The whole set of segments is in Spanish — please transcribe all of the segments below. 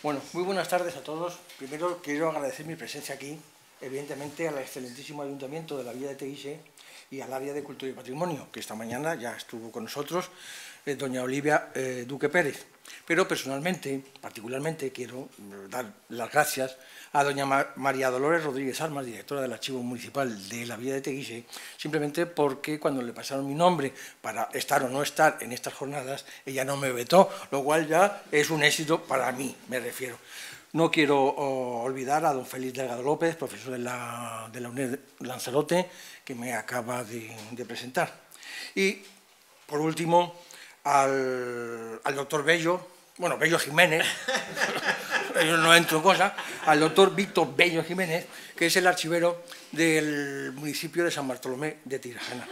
Bueno, muy buenas tardes a todos. Primero quiero agradecer mi presencia aquí, evidentemente al excelentísimo Ayuntamiento de la Villa de Teguise y al área de Cultura y Patrimonio, que esta mañana ya estuvo con nosotros, doña Olivia Duque Pérez. Pero personalmente, particularmente, quiero dar las gracias a doña María Dolores Rodríguez Armas, directora del Archivo Municipal de la Villa de Teguise, simplemente porque cuando le pasaron mi nombre para estar o no estar en estas jornadas, ella no me vetó, lo cual ya es un éxito para mí, me refiero. No quiero olvidar a don Félix Delgado López, profesor de la UNED Lanzarote, que me acaba de presentar. Y, por último, al doctor Bello, bueno, Bello Jiménez, yo no entro en cosas, al doctor Víctor Bello Jiménez, que es el archivero del municipio de San Bartolomé de Tirajana.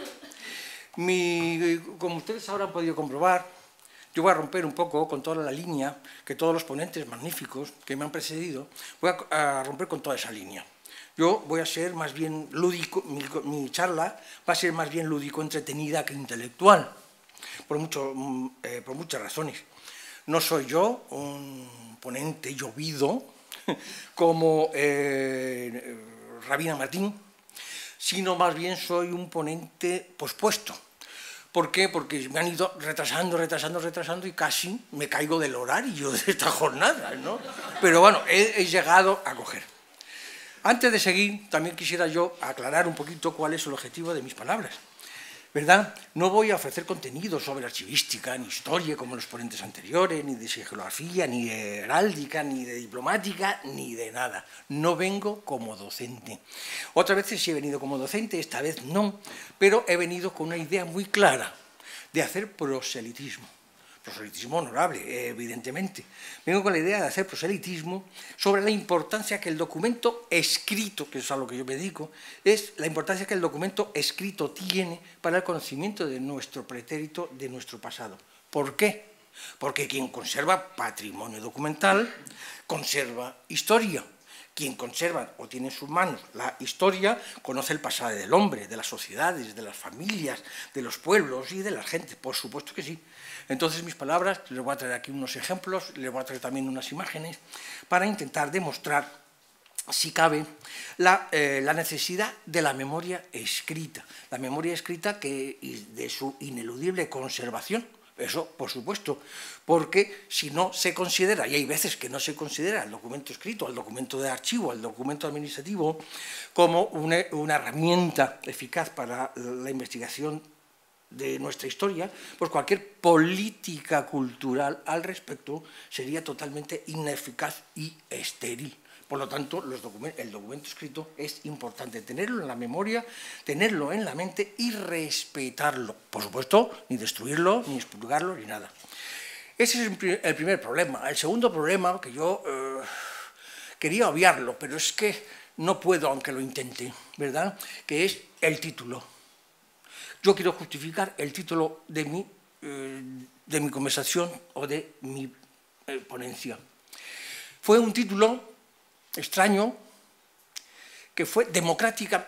Como ustedes habrán podido comprobar, yo voy a romper un poco con toda la línea que todos los ponentes magníficos que me han precedido, voy a romper con toda esa línea. Yo voy a ser más bien lúdico, mi charla va a ser más bien lúdico-entretenida que intelectual, por muchas razones. No soy yo un ponente llovido como Rabina Martín, sino más bien soy un ponente pospuesto. ¿Por qué? Porque me han ido retrasando y casi me caigo del horario de esta jornada, ¿no? Pero bueno, he llegado a coger. Antes de seguir, también quisiera yo aclarar un poquito cuál es el objetivo de mis palabras, ¿verdad? No voy a ofrecer contenido sobre archivística, ni historia, como los ponentes anteriores, ni de geografía, ni de heráldica, ni de diplomática, ni de nada. No vengo como docente. Otras veces sí he venido como docente, esta vez no, pero he venido con una idea muy clara de hacer proselitismo. Proselitismo honorable, evidentemente. Vengo con la idea de hacer proselitismo sobre la importancia que el documento escrito, que es a lo que yo me dedico, es la importancia que el documento escrito tiene para el conocimiento de nuestro pretérito, de nuestro pasado. ¿Por qué? Porque quien conserva patrimonio documental, conserva historia. Quien conserva o tiene en sus manos la historia, conoce el pasado del hombre, de las sociedades, de las familias, de los pueblos y de la gente, por supuesto que sí. Entonces, mis palabras, les voy a traer aquí unos ejemplos, les voy a traer también unas imágenes, para intentar demostrar, si cabe, la necesidad de la memoria escrita. La memoria escrita de su ineludible conservación. Eso, por supuesto, porque si no se considera, y hay veces que no se considera el documento escrito, el documento de archivo, el documento administrativo, como una herramienta eficaz para la investigación de nuestra historia, pues cualquier política cultural al respecto sería totalmente ineficaz y estéril. Por lo tanto, el documento escrito es importante tenerlo en la memoria, tenerlo en la mente y respetarlo. Por supuesto, ni destruirlo, ni expurgarlo, ni nada. Ese es el primer problema. El segundo problema, que yo quería obviarlo, pero es que no puedo, aunque lo intente, ¿verdad?, que es el título. Yo quiero justificar el título de mi conversación o de mi ponencia. Fue un título extraño que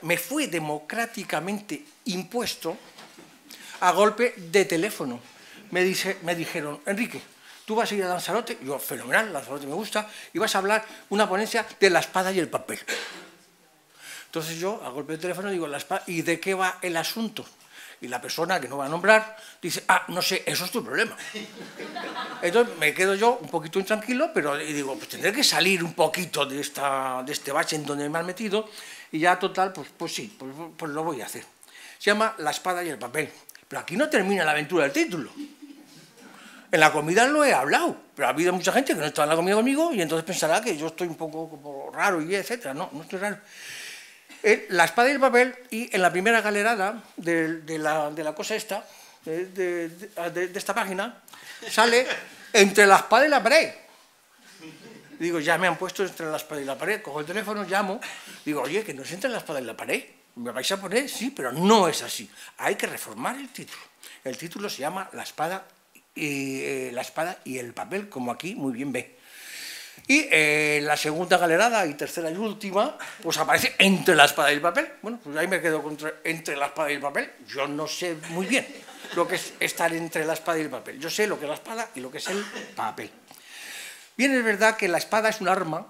me fue democráticamente impuesto a golpe de teléfono. Me dijeron, Enrique, tú vas a ir a Lanzarote, yo, fenomenal, Lanzarote me gusta, y vas a hablar una ponencia de la espada y el papel. Entonces yo, a golpe de teléfono, digo, ¿y de qué va el asunto? Y la persona, que no va a nombrar, dice, no sé, eso es tu problema. Entonces me quedo yo un poquito intranquilo, pero digo, pues tendré que salir un poquito de este bache en donde me han metido, y ya total, pues sí, pues lo voy a hacer. Se llama La espada y el papel. Pero aquí no termina la aventura del título. En la comida lo he hablado, pero ha habido mucha gente que no está en la comida conmigo y entonces pensará que yo estoy un poco como raro y etcétera. No, no estoy raro. La espada y el papel, y en la primera galerada de la cosa esta, de esta página, sale entre la espada y la pared. Digo, ya me han puesto entre la espada y la pared, cojo el teléfono, llamo, digo, oye, que no es entre la espada y la pared, ¿me vais a poner? Sí, pero no es así. Hay que reformar el título. El título se llama La espada y el papel, como aquí muy bien ve. Y en la segunda galerada y tercera y última, pues aparece entre la espada y el papel. Bueno, pues ahí me quedo entre la espada y el papel. Yo no sé muy bien lo que es estar entre la espada y el papel. Yo sé lo que es la espada y lo que es el papel. Bien, es verdad que la espada es un arma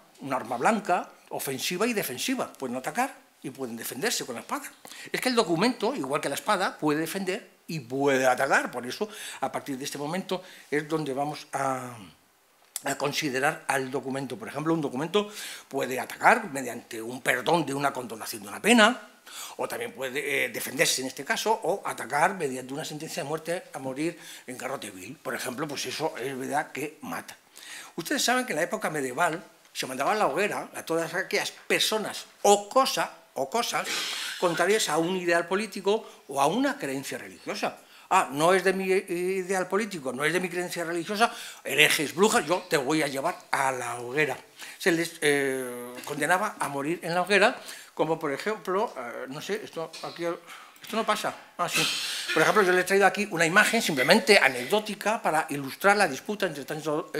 blanca, ofensiva y defensiva. Pueden atacar y pueden defenderse con la espada. Es que el documento, igual que la espada, puede defender y puede atacar. Por eso, a partir de este momento, es donde vamos a considerar al documento. Por ejemplo, un documento puede atacar mediante un perdón de una condonación de una pena, o también puede defenderse en este caso, o atacar mediante una sentencia de muerte a morir en garrote vil. Por ejemplo, pues eso es verdad que mata. Ustedes saben que en la época medieval se mandaba a la hoguera a todas aquellas personas o cosas contrarias a un ideal político o a una creencia religiosa. No es de mi ideal político, no es de mi creencia religiosa, herejes, brujas, yo te voy a llevar a la hoguera. Se les condenaba a morir en la hoguera, como por ejemplo, no sé, esto no pasa. Sí. Por ejemplo, yo les he traído aquí una imagen simplemente anecdótica para ilustrar la disputa entre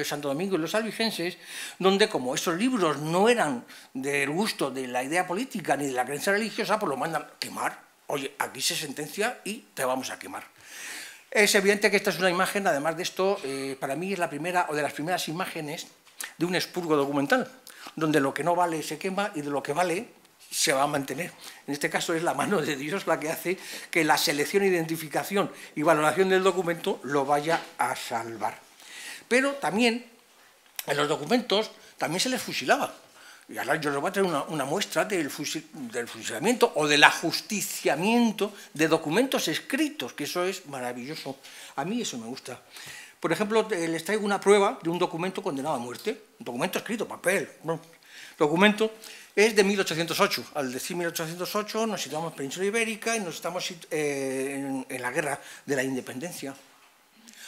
Santo Domingo y los albigenses, donde como esos libros no eran del gusto de la idea política ni de la creencia religiosa, pues lo mandan a quemar. Oye, aquí se sentencia y te vamos a quemar. Es evidente que esta es una imagen, además de esto, para mí es la primera o de las primeras imágenes de un expurgo documental, donde lo que no vale se quema y de lo que vale se va a mantener. En este caso es la mano de Dios la que hace que la selección, identificación y valoración del documento lo vaya a salvar. Pero también en los documentos también se les fusilaba. Y ahora yo les voy a traer una muestra del fusilamiento o del ajusticiamiento de documentos escritos, que eso es maravilloso. A mí eso me gusta. Por ejemplo, les traigo una prueba de un documento condenado a muerte, un documento escrito, papel. Documento es de 1808. Al decir 1808 nos situamos en Península Ibérica y nos estamos en la Guerra de la Independencia.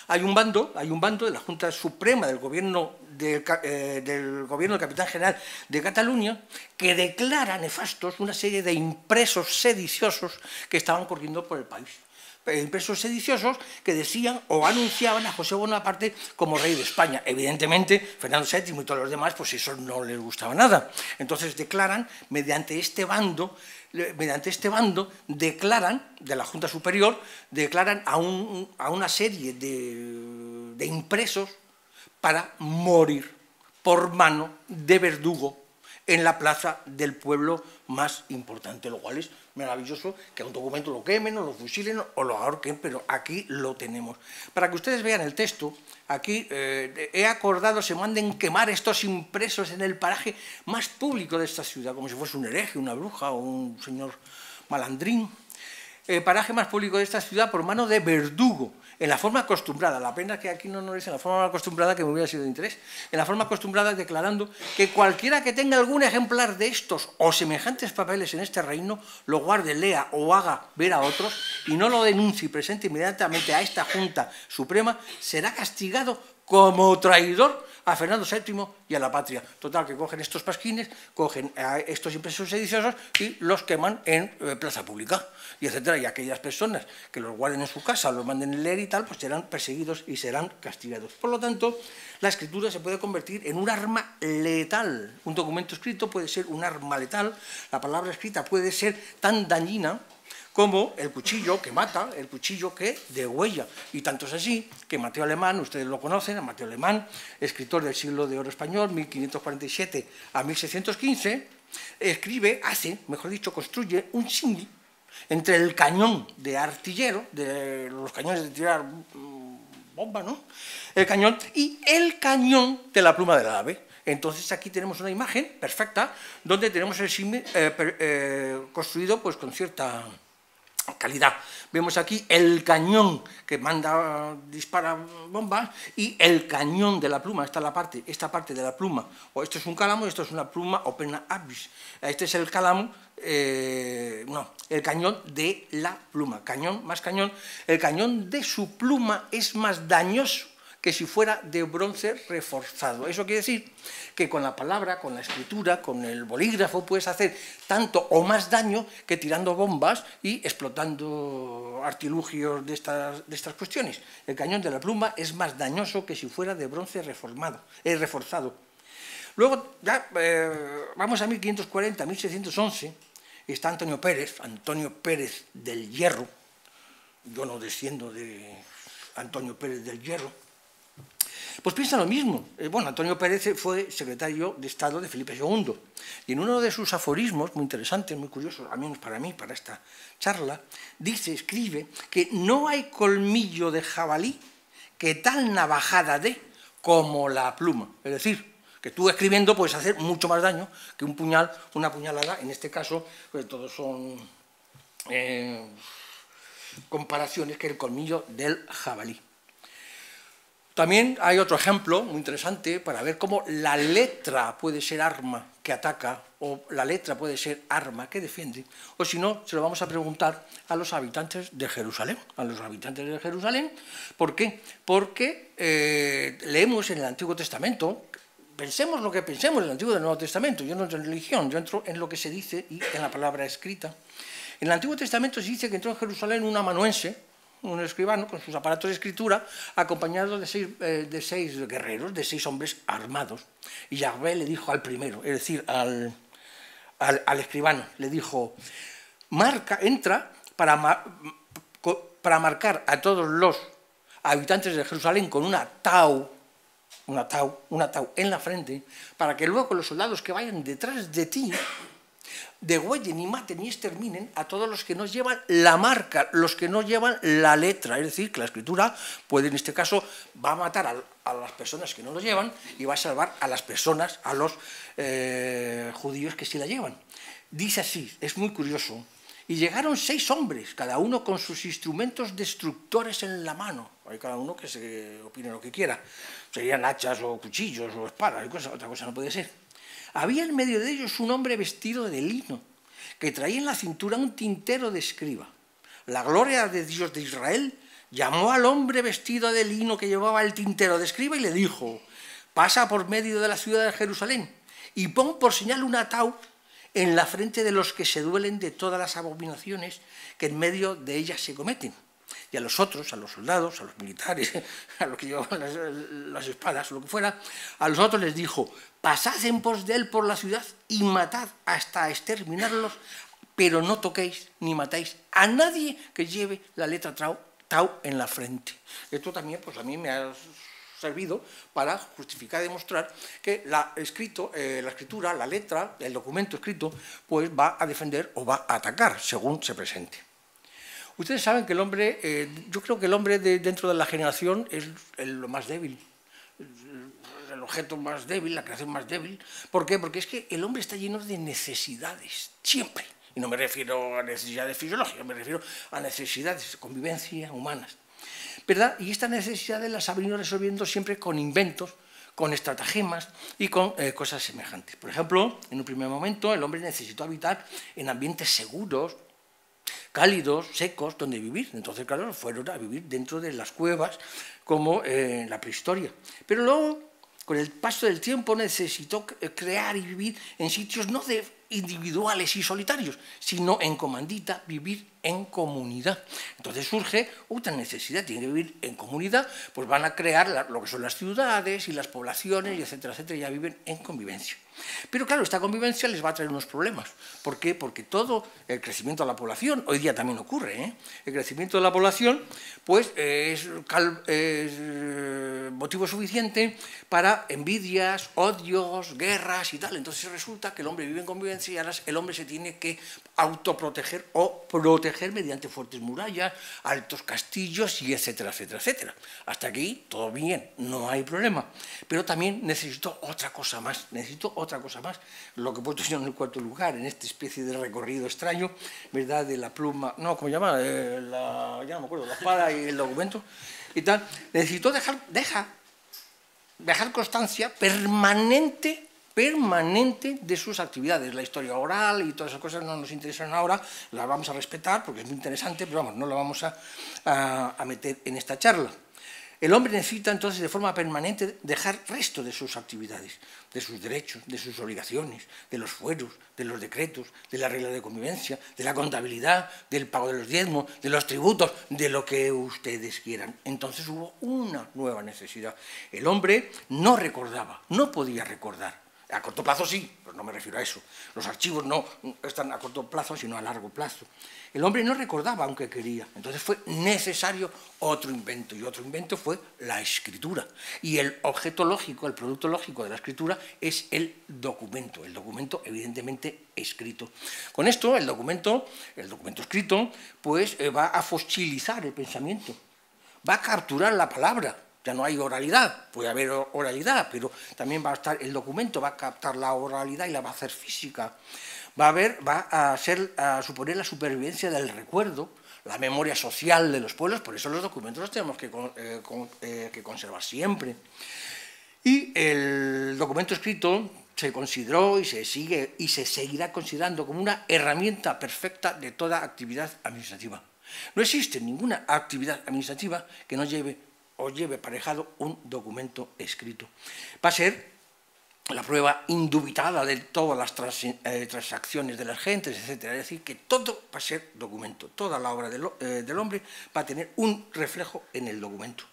Hay un bando de la Junta Suprema del gobierno del Capitán General de Cataluña que declara nefastos una serie de impresos sediciosos que estaban corriendo por el país. Impresos sediciosos que decían o anunciaban a José Bonaparte como rey de España. Evidentemente, Fernando VII y todos los demás, pues eso no les gustaba nada. Entonces declaran, mediante este bando, declaran, de la Junta Superior, declaran a una serie de impresos para morir por mano de verdugo en la plaza del pueblo más importante, lo cual es maravilloso, que a un documento lo quemen o lo fusilen o lo ahorquen, pero aquí lo tenemos. Para que ustedes vean el texto, aquí he acordado se manden quemar estos impresos en el paraje más público de esta ciudad, como si fuese un hereje, una bruja o un señor malandrín. El paraje más público de esta ciudad por mano de verdugo, en la forma acostumbrada. La pena que aquí no lo es en la forma acostumbrada, que me hubiera sido de interés. En la forma acostumbrada, declarando que cualquiera que tenga algún ejemplar de estos o semejantes papeles en este reino, lo guarde, lea o haga ver a otros y no lo denuncie y presente inmediatamente a esta Junta Suprema, será castigado como traidor a Fernando VII y a la patria. Total, que cogen estos pasquines, cogen a estos impresos sediciosos y los queman en plaza pública, y etcétera. Y aquellas personas que los guarden en su casa, los manden a leer y tal, pues serán perseguidos y serán castigados. Por lo tanto, la escritura se puede convertir en un arma letal. Un documento escrito puede ser un arma letal. La palabra escrita puede ser tan dañina como el cuchillo que mata, el cuchillo que degüella. Y tanto es así que Mateo Alemán, ustedes lo conocen, a Mateo Alemán, escritor del siglo de oro español, 1547 a 1615, construye un símil entre el cañón de artillero, de los cañones de tirar bomba, ¿no? El cañón, y el cañón de la pluma del ave. Entonces aquí tenemos una imagen perfecta donde tenemos el símil construido pues con cierta calidad. Vemos aquí el cañón que dispara bombas y el cañón de la pluma. Esta parte de la pluma, o esto es un cálamo, esto es una pluma o penna avis. Este es el cálamo, el cañón de la pluma. Cañón más cañón. El cañón de su pluma es más dañoso que si fuera de bronce reforzado. Eso quiere decir que con la palabra, con la escritura, con el bolígrafo puedes hacer tanto o más daño que tirando bombas y explotando artilugios de estas cuestiones. El cañón de la pluma es más dañoso que si fuera de bronce reforzado. Luego, ya vamos a 1540, 1611, está Antonio Pérez del Hierro. Yo no desciendo de Antonio Pérez del Hierro. Pues piensa lo mismo. Bueno, Antonio Pérez fue secretario de Estado de Felipe II y en uno de sus aforismos, muy interesante, muy curioso, al menos para mí, para esta charla, escribe que no hay colmillo de jabalí que tal navajada dé como la pluma. Es decir, que tú escribiendo puedes hacer mucho más daño que un puñal, una puñalada, en este caso, pues todos son comparaciones, que el colmillo del jabalí. También hay otro ejemplo muy interesante para ver cómo la letra puede ser arma que ataca o la letra puede ser arma que defiende, o si no, se lo vamos a preguntar a los habitantes de Jerusalén. A los habitantes de Jerusalén, ¿por qué? Porque leemos en el Antiguo Testamento, pensemos lo que pensemos en el Antiguo y el Nuevo Testamento, yo no entro en religión, yo entro en lo que se dice y en la palabra escrita. En el Antiguo Testamento se dice que entró en Jerusalén un amanuense, un escribano con sus aparatos de escritura, acompañado de seis guerreros, de 6 hombres armados. Y Yahvé le dijo al primero, es decir, al escribano, le dijo, entra para marcar a todos los habitantes de Jerusalén con una tau en la frente, para que luego los soldados que vayan detrás de ti degüellen y maten y exterminen a todos los que no llevan la marca, los que no llevan la letra. Es decir, que la escritura puede, en este caso, va a matar a las personas que no lo llevan y va a salvar a las personas, a los judíos que sí la llevan. Dice así, es muy curioso. Y llegaron 6 hombres, cada uno con sus instrumentos destructores en la mano. Hay cada uno que se opine lo que quiera. Serían hachas o cuchillos o espadas, otra cosa no puede ser. Había en medio de ellos un hombre vestido de lino, que traía en la cintura un tintero de escriba. La gloria de Dios de Israel llamó al hombre vestido de lino que llevaba el tintero de escriba y le dijo, pasa por medio de la ciudad de Jerusalén y pon por señal una tau en la frente de los que se duelen de todas las abominaciones que en medio de ellas se cometen. Y a los otros, a los soldados, a los militares, a los que llevaban las espadas o lo que fuera, a los otros les dijo, pasad en pos de él por la ciudad y matad hasta exterminarlos, pero no toquéis ni matéis a nadie que lleve la letra tau en la frente. Esto también, pues a mí me ha servido para justificar y demostrar que la escritura, la letra, el documento escrito, pues va a defender o va a atacar, según se presente. Ustedes saben que el hombre, yo creo que el hombre dentro de la generación es lo más débil, el objeto más débil, la creación más débil. ¿Por qué? Porque es que el hombre está lleno de necesidades, siempre. Y no me refiero a necesidades fisiológicas, me refiero a necesidades de convivencia humanas, ¿verdad? Y estas necesidades las ha venido resolviendo siempre con inventos, con estratagemas y con cosas semejantes. Por ejemplo, en un primer momento el hombre necesitó habitar en ambientes seguros, cálidos, secos, donde vivir. Entonces, claro, fueron a vivir dentro de las cuevas, como en la prehistoria. Pero luego, con el paso del tiempo, necesitó crear y vivir en sitios no individuales y solitarios, sino en comandita, vivir en comunidad. Entonces surge otra necesidad, tiene que vivir en comunidad, pues van a crear lo que son las ciudades y las poblaciones, y etcétera, etcétera, ya viven en convivencia. Pero claro, esta convivencia les va a traer unos problemas. ¿Por qué? Porque todo el crecimiento de la población, hoy día también ocurre, el crecimiento de la población pues es motivo suficiente para envidias, odios, guerras y tal. Entonces resulta que el hombre vive en convivencia y ahora el hombre se tiene que autoproteger o proteger mediante fuertes murallas, altos castillos y etcétera, etcétera, etcétera. Hasta aquí todo bien, no hay problema. Pero también necesito otra cosa más, lo que he puesto yo en el 4º lugar, en esta especie de recorrido extraño, ¿verdad? De la pluma, no, ¿cómo se llama? Ya no me acuerdo, la espada y el documento y tal. Necesito dejar constancia permanente de sus actividades. La historia oral y todas esas cosas no nos interesan ahora, las vamos a respetar porque es muy interesante, pero vamos, no la vamos a meter en esta charla. El hombre necesita entonces de forma permanente dejar resto de sus actividades, de sus derechos, de sus obligaciones, de los fueros, de los decretos, de la regla de convivencia, de la contabilidad, del pago de los diezmos, de los tributos, de lo que ustedes quieran. Entonces hubo una nueva necesidad. El hombre no recordaba, no podía recordar. A corto plazo sí, pero no me refiero a eso. Los archivos no están a corto plazo, sino a largo plazo. El hombre no recordaba aunque quería, entonces fue necesario otro invento, y otro invento fue la escritura. Y el objeto lógico, el producto lógico de la escritura es el documento evidentemente escrito. Con esto, el documento escrito, pues va a fosilizar el pensamiento, va a capturar la palabra. Ya no hay oralidad, puede haber oralidad, pero también va a estar el documento, va a captar la oralidad y la va a hacer física. Va a suponer la supervivencia del recuerdo, la memoria social de los pueblos, por eso los documentos los tenemos que conservar siempre. Y el documento escrito se consideró y se sigue y se seguirá considerando como una herramienta perfecta de toda actividad administrativa. No existe ninguna actividad administrativa que no lleve aparejado un documento escrito. Va a ser la prueba indubitada de todas las transacciones de las gentes, etc. Es decir, que todo va a ser documento. Toda la obra del hombre va a tener un reflejo en el documento.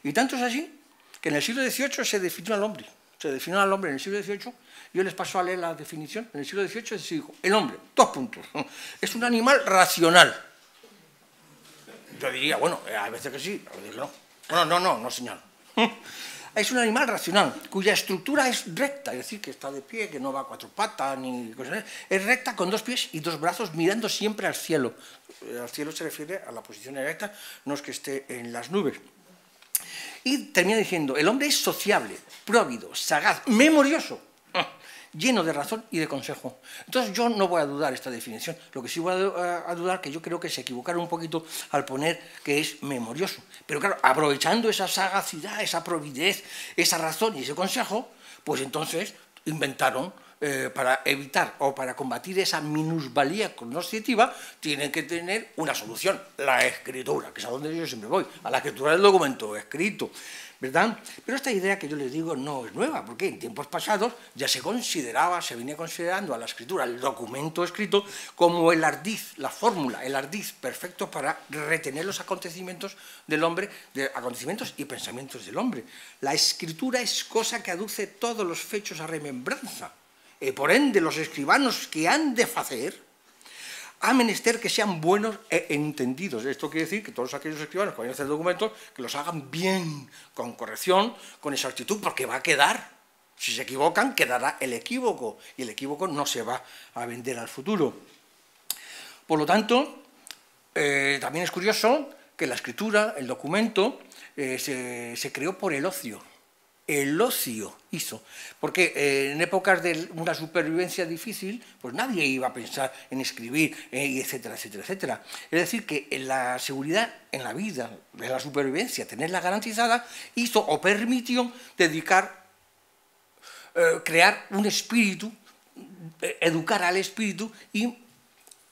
Y tanto es así que en el siglo XVIII se definió al hombre. Se definió al hombre en el siglo XVIII. Yo les paso a leer la definición. En el siglo XVIII se dijo, el hombre, dos puntos, es un animal racional. Yo diría, bueno, a veces que sí, a veces que no. No, señor. Es un animal racional, cuya estructura es recta, es decir, que está de pie, que no va a cuatro patas, ni cosas. Es recta con dos pies y dos brazos mirando siempre al cielo. Al cielo se refiere a la posición erecta, no es que esté en las nubes. Y termina diciendo, el hombre es sociable, próvido, sagaz, memorioso, lleno de razón y de consejo. Entonces yo no voy a dudar esta definición, lo que sí voy a dudar que yo creo que se equivocaron un poquito al poner que es memorioso. Pero claro, aprovechando esa sagacidad, esa providez, esa razón y ese consejo, pues entonces inventaron para evitar o para combatir esa minusvalía cognoscitiva, tienen que tener una solución, la escritura, que es a donde yo siempre voy, a la escritura del documento escrito, ¿verdad? Pero esta idea que yo les digo no es nueva, porque en tiempos pasados ya se venía considerando a la escritura, el documento escrito, como el ardid, la fórmula, el ardid perfecto para retener los acontecimientos del hombre, acontecimientos y pensamientos del hombre. La escritura es cosa que aduce todos los fechos a remembranza, e por ende los escribanos que han de facer, ha menester que sean buenos e entendidos. Esto quiere decir que todos aquellos escribanos que vayan a hacer documentos, que los hagan bien, con corrección, con exactitud, porque va a quedar. Si se equivocan, quedará el equívoco, y el equívoco no se va a vender al futuro. Por lo tanto, también es curioso que la escritura, el documento, se creó por el ocio. El ocio hizo, porque en épocas de una supervivencia difícil, pues nadie iba a pensar en escribir, etcétera, etcétera, etcétera. Es decir, que en la seguridad, en la vida, de la supervivencia, tenerla garantizada, hizo o permitió crear un espíritu, educar al espíritu y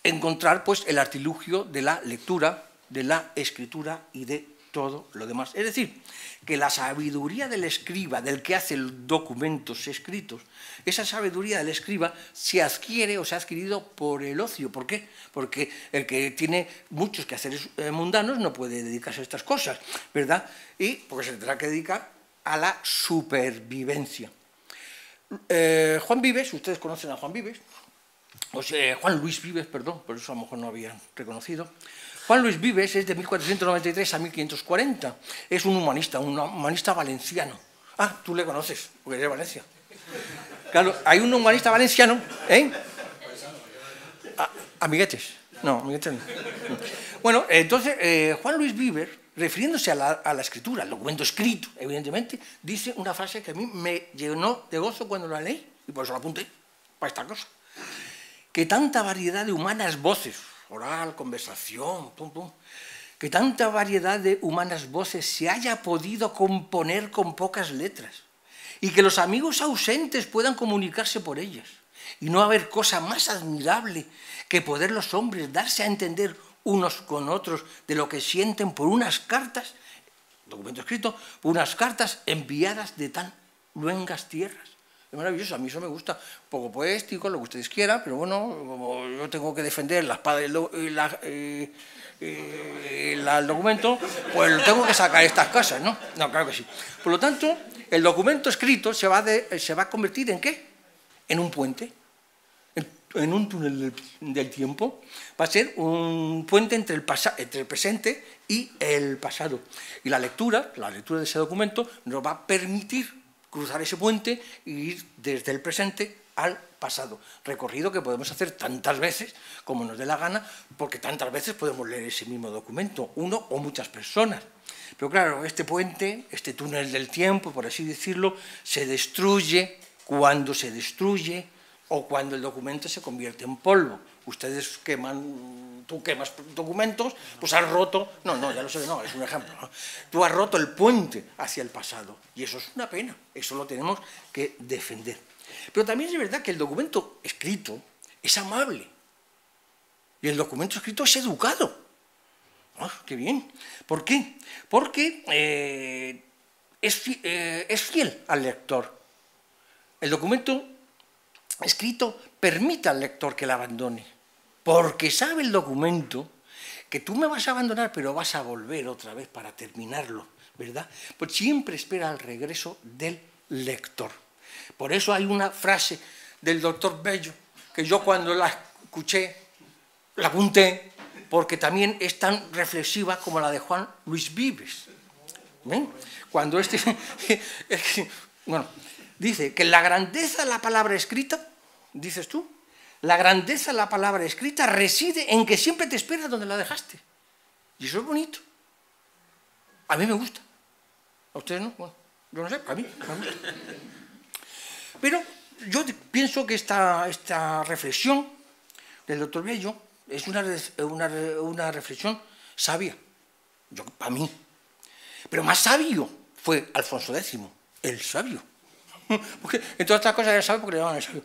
encontrar pues el artilugio de la lectura, de la escritura y de todo lo demás. Es decir, que la sabiduría del escriba, del que hace los documentos escritos, esa sabiduría del escriba se adquiere o se ha adquirido por el ocio. ¿Por qué? Porque el que tiene muchos quehaceres mundanos no puede dedicarse a estas cosas, ¿verdad? Y porque se tendrá que dedicar a la supervivencia. Juan Vives, ustedes conocen a Juan Vives, Juan Luis Vives, perdón, por eso a lo mejor no habían reconocido. Juan Luis Vives es de 1493 a 1540. Es un humanista valenciano. Ah, tú le conoces, porque es de Valencia. Claro, hay un humanista valenciano, ¿eh? Amiguetes. No, amiguetes no. Bueno, entonces, Juan Luis Vives, refiriéndose a la escritura, al documento escrito, evidentemente, dice una frase que a mí me llenó de gozo cuando la leí, y por eso la apunté, para esta cosa. Que tanta variedad de humanas voces, oral, conversación, pum, pum, que tanta variedad de humanas voces se haya podido componer con pocas letras y que los amigos ausentes puedan comunicarse por ellas y no haber cosa más admirable que poder los hombres darse a entender unos con otros de lo que sienten por unas cartas, documento escrito, por unas cartas enviadas de tan luengas tierras. Es maravilloso, a mí eso me gusta, un poco poético, lo que ustedes quieran, pero bueno, como yo tengo que defender la espada y el documento, pues tengo que sacar estas cosas, ¿no? No, claro que sí. Por lo tanto, el documento escrito se va a convertir ¿en qué? en un puente, en un túnel del tiempo. Va a ser un puente entre el presente y el pasado. Y la lectura de ese documento nos va a permitir cruzar ese puente e ir desde el presente al pasado. Recorrido que podemos hacer tantas veces como nos dé la gana, porque tantas veces podemos leer ese mismo documento, uno o muchas personas. Pero claro, este puente, este túnel del tiempo, por así decirlo, se destruye cuando se destruye o cuando el documento se convierte en polvo. Ustedes tú quemas documentos, pues has roto, ya lo sé, no, es un ejemplo, ¿no? Tú has roto el puente hacia el pasado, y eso es una pena, eso lo tenemos que defender. Pero también es verdad que el documento escrito es amable, y el documento escrito es educado. ¡Ah, qué bien! ¿Por qué? Porque es fiel al lector. El documento escrito permite al lector que la abandone, porque sabe el documento que tú me vas a abandonar, pero vas a volver otra vez para terminarlo, ¿verdad? Pues siempre espera el regreso del lector. Por eso hay una frase del doctor Bello, que yo cuando la escuché, la apunté, porque también es tan reflexiva como la de Juan Luis Vives. ¿Ven? Cuando bueno, dice que la grandeza de la palabra escrita, dices tú, la grandeza de la palabra escrita reside en que siempre te espera donde la dejaste. Y eso es bonito. A mí me gusta. ¿A ustedes no? Bueno, yo no sé, a mí me gusta. Pero yo pienso que esta reflexión del doctor Bello es una reflexión sabia, para mí. Pero más sabio fue Alfonso X, el sabio. Porque en todas estas cosas era sabio porque le llamaban el sabio.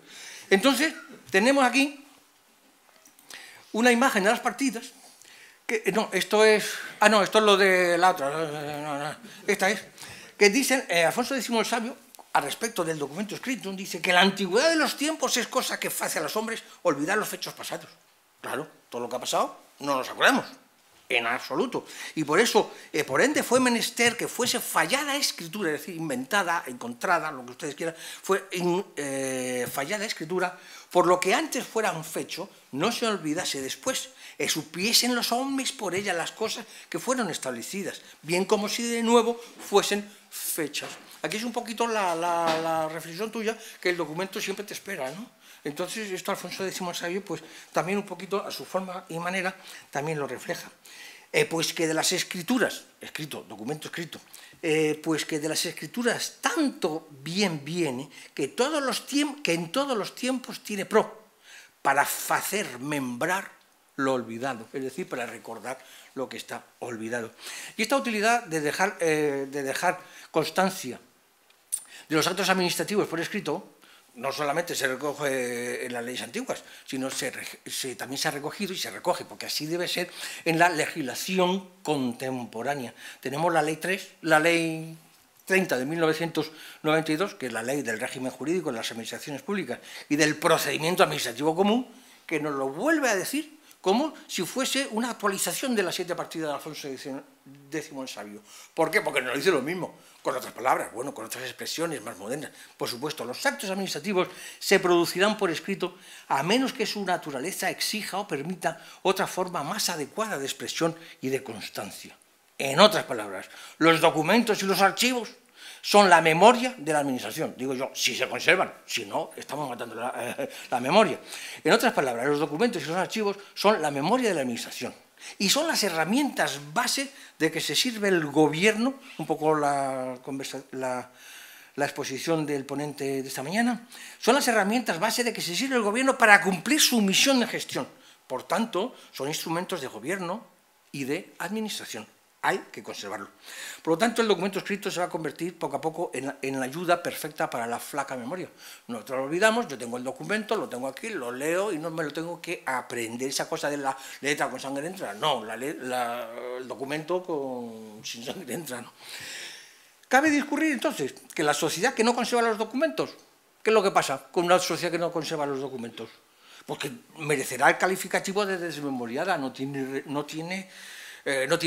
Entonces, tenemos aquí una imagen de las partidas. Esto es lo de la otra. Esta es. Que dicen, Alfonso X el sabio, al respecto del documento escrito, dice que la antigüedad de los tiempos es cosa que hace a los hombres olvidar los hechos pasados. Claro, todo lo que ha pasado no nos acordamos, en absoluto. Y por eso, por ende, fue menester que fuese fallada escritura, es decir, inventada, encontrada, lo que ustedes quieran, fue fallada escritura, por lo que antes fuera un fecho, no se olvidase después, supiesen los hombres por ella las cosas que fueron establecidas, bien como si de nuevo fuesen fechas. Aquí es un poquito la reflexión tuya, que el documento siempre te espera, ¿no? Entonces, esto Alfonso X el Sabio, pues también un poquito a su forma y manera, también lo refleja. Pues que de las escrituras, documento escrito, pues que de las escrituras tanto bien viene que en todos los tiempos tiene para hacer membrar lo olvidado, es decir, para recordar lo que está olvidado. Y esta utilidad de dejar constancia de los actos administrativos por escrito, no solamente se recoge en las leyes antiguas, sino también se ha recogido y se recoge, porque así debe ser en la legislación contemporánea. Tenemos la ley 30 de 1992, que es la ley del régimen jurídico de las administraciones públicas y del procedimiento administrativo común, que nos lo vuelve a decir como si fuese una actualización de las 7 partidas de Alfonso X el Sabio. ¿Por qué? Porque nos dice lo mismo, con otras palabras, bueno, con otras expresiones más modernas. Por supuesto, los actos administrativos se producirán por escrito a menos que su naturaleza exija o permita otra forma más adecuada de expresión y de constancia. En otras palabras, los documentos y los archivos son la memoria de la administración. Digo yo, si se conservan, si no, estamos matando la memoria. En otras palabras, los documentos y los archivos son la memoria de la administración. Y son las herramientas base de que se sirve el gobierno, un poco la exposición del ponente de esta mañana, son las herramientas base de que se sirve el gobierno para cumplir su misión de gestión. Por tanto, son instrumentos de gobierno y de administración. Hay que conservarlo. Por lo tanto, el documento escrito se va a convertir poco a poco en la ayuda perfecta para la flaca memoria. Nosotros lo olvidamos, yo tengo el documento, lo tengo aquí, lo leo y no me lo tengo que aprender. Esa cosa de la letra con sangre entra, no, el documento sin sangre entra, no. Cabe discurrir entonces que la sociedad que no conserva los documentos, ¿qué es lo que pasa con una sociedad que no conserva los documentos? Pues que merecerá el calificativo de desmemoriada, no tiene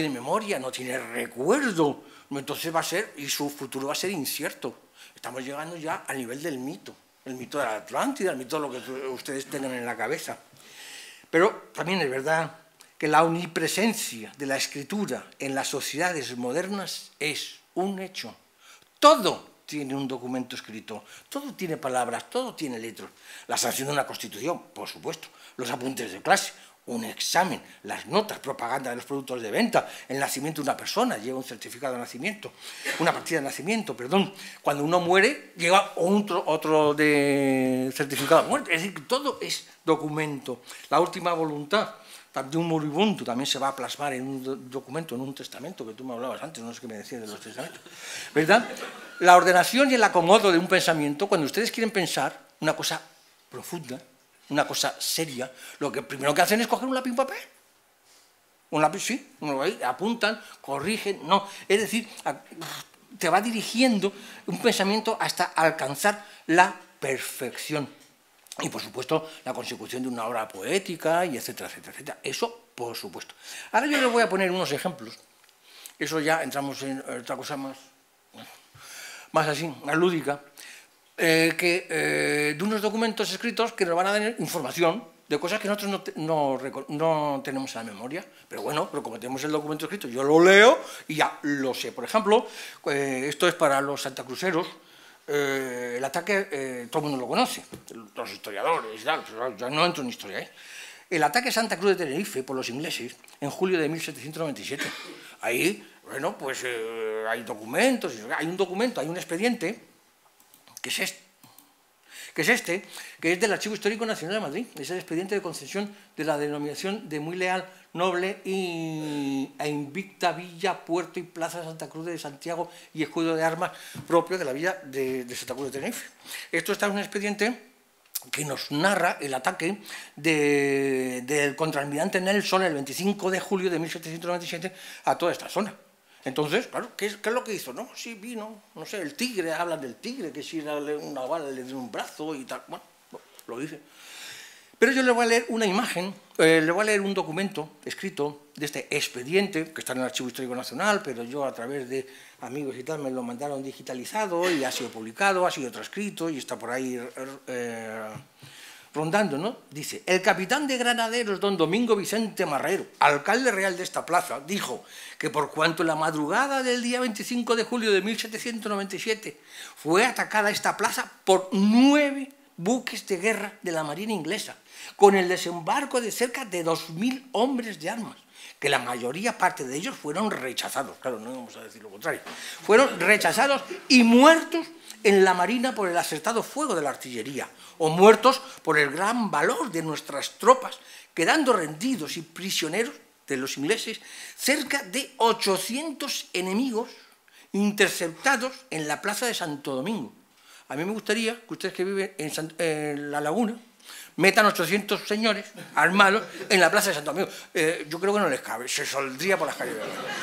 memoria, no tiene recuerdo, entonces va a ser, y su futuro va a ser incierto. Estamos llegando ya al nivel del mito, el mito de la Atlántida, el mito de lo que ustedes tengan en la cabeza. Pero también es verdad que la omnipresencia de la escritura en las sociedades modernas es un hecho. Todo tiene un documento escrito, todo tiene palabras, todo tiene letras. La sanción de una constitución, por supuesto, los apuntes de clase, un examen, las notas, propaganda de los productos de venta, el nacimiento de una persona, lleva un certificado de nacimiento, una partida de nacimiento, perdón. Cuando uno muere, lleva otro de certificado de muerte. Es decir, todo es documento. La última voluntad de un moribundo también se va a plasmar en un documento, en un testamento, que tú me hablabas antes, no sé qué me decías de los testamentos, ¿verdad? La ordenación y el acomodo de un pensamiento, cuando ustedes quieren pensar una cosa profunda, una cosa seria, lo que primero que hacen es coger un lápiz y papel. Un lápiz, sí, apuntan, corrigen, no. Es decir, te va dirigiendo un pensamiento hasta alcanzar la perfección. Y, por supuesto, la consecución de una obra poética, y etcétera, etcétera, etcétera. Eso, por supuesto. Ahora yo les voy a poner unos ejemplos. Eso ya entramos en otra cosa más así, más lúdica. De unos documentos escritos que nos van a dar información de cosas que nosotros no tenemos en la memoria. Pero bueno, pero como tenemos el documento escrito, yo lo leo y ya lo sé. Por ejemplo, esto es para los santacruceros. El ataque, todo el mundo lo conoce, los historiadores, ya no entro en historia. El ataque a Santa Cruz de Tenerife por los ingleses en julio de 1797. Ahí, bueno, pues hay documentos, hay un documento, hay un expediente, que es del Archivo Histórico Nacional de Madrid. Es el expediente de concesión de la denominación de muy leal, noble e invicta villa, puerto y plaza de Santa Cruz de Santiago y escudo de armas propio de la villa de Santa Cruz de Tenerife. Esto está en un expediente que nos narra el ataque del contraalmirante Nelson el 25 de julio de 1797 a toda esta zona. Entonces, claro, ¿qué es lo que hizo? No, sí, vino, no sé, el tigre, hablan del tigre, que si una bala le dio un brazo y tal, bueno, lo dice. Pero yo le voy a leer una imagen, le voy a leer un documento escrito de este expediente, que está en el Archivo Histórico Nacional, pero yo a través de amigos y tal me lo mandaron digitalizado y ha sido publicado, ha sido transcrito y está por ahí rondando, ¿no? Dice: el capitán de granaderos don Domingo Vicente Marrero, alcalde real de esta plaza, dijo que por cuanto en la madrugada del día 25 de julio de 1797 fue atacada esta plaza por 9 buques de guerra de la Marina inglesa, con el desembarco de cerca de 2000 hombres de armas, que la mayoría parte de ellos fueron rechazados, claro, no vamos a decir lo contrario, fueron rechazados y muertos en la marina por el acertado fuego de la artillería, o muertos por el gran valor de nuestras tropas, quedando rendidos y prisioneros de los ingleses cerca de 800 enemigos interceptados en la plaza de Santo Domingo. A mí me gustaría que ustedes que viven en La Laguna metan 800 señores armados en la plaza de Santo Domingo. Yo creo que no les cabe, se saldría por las calles.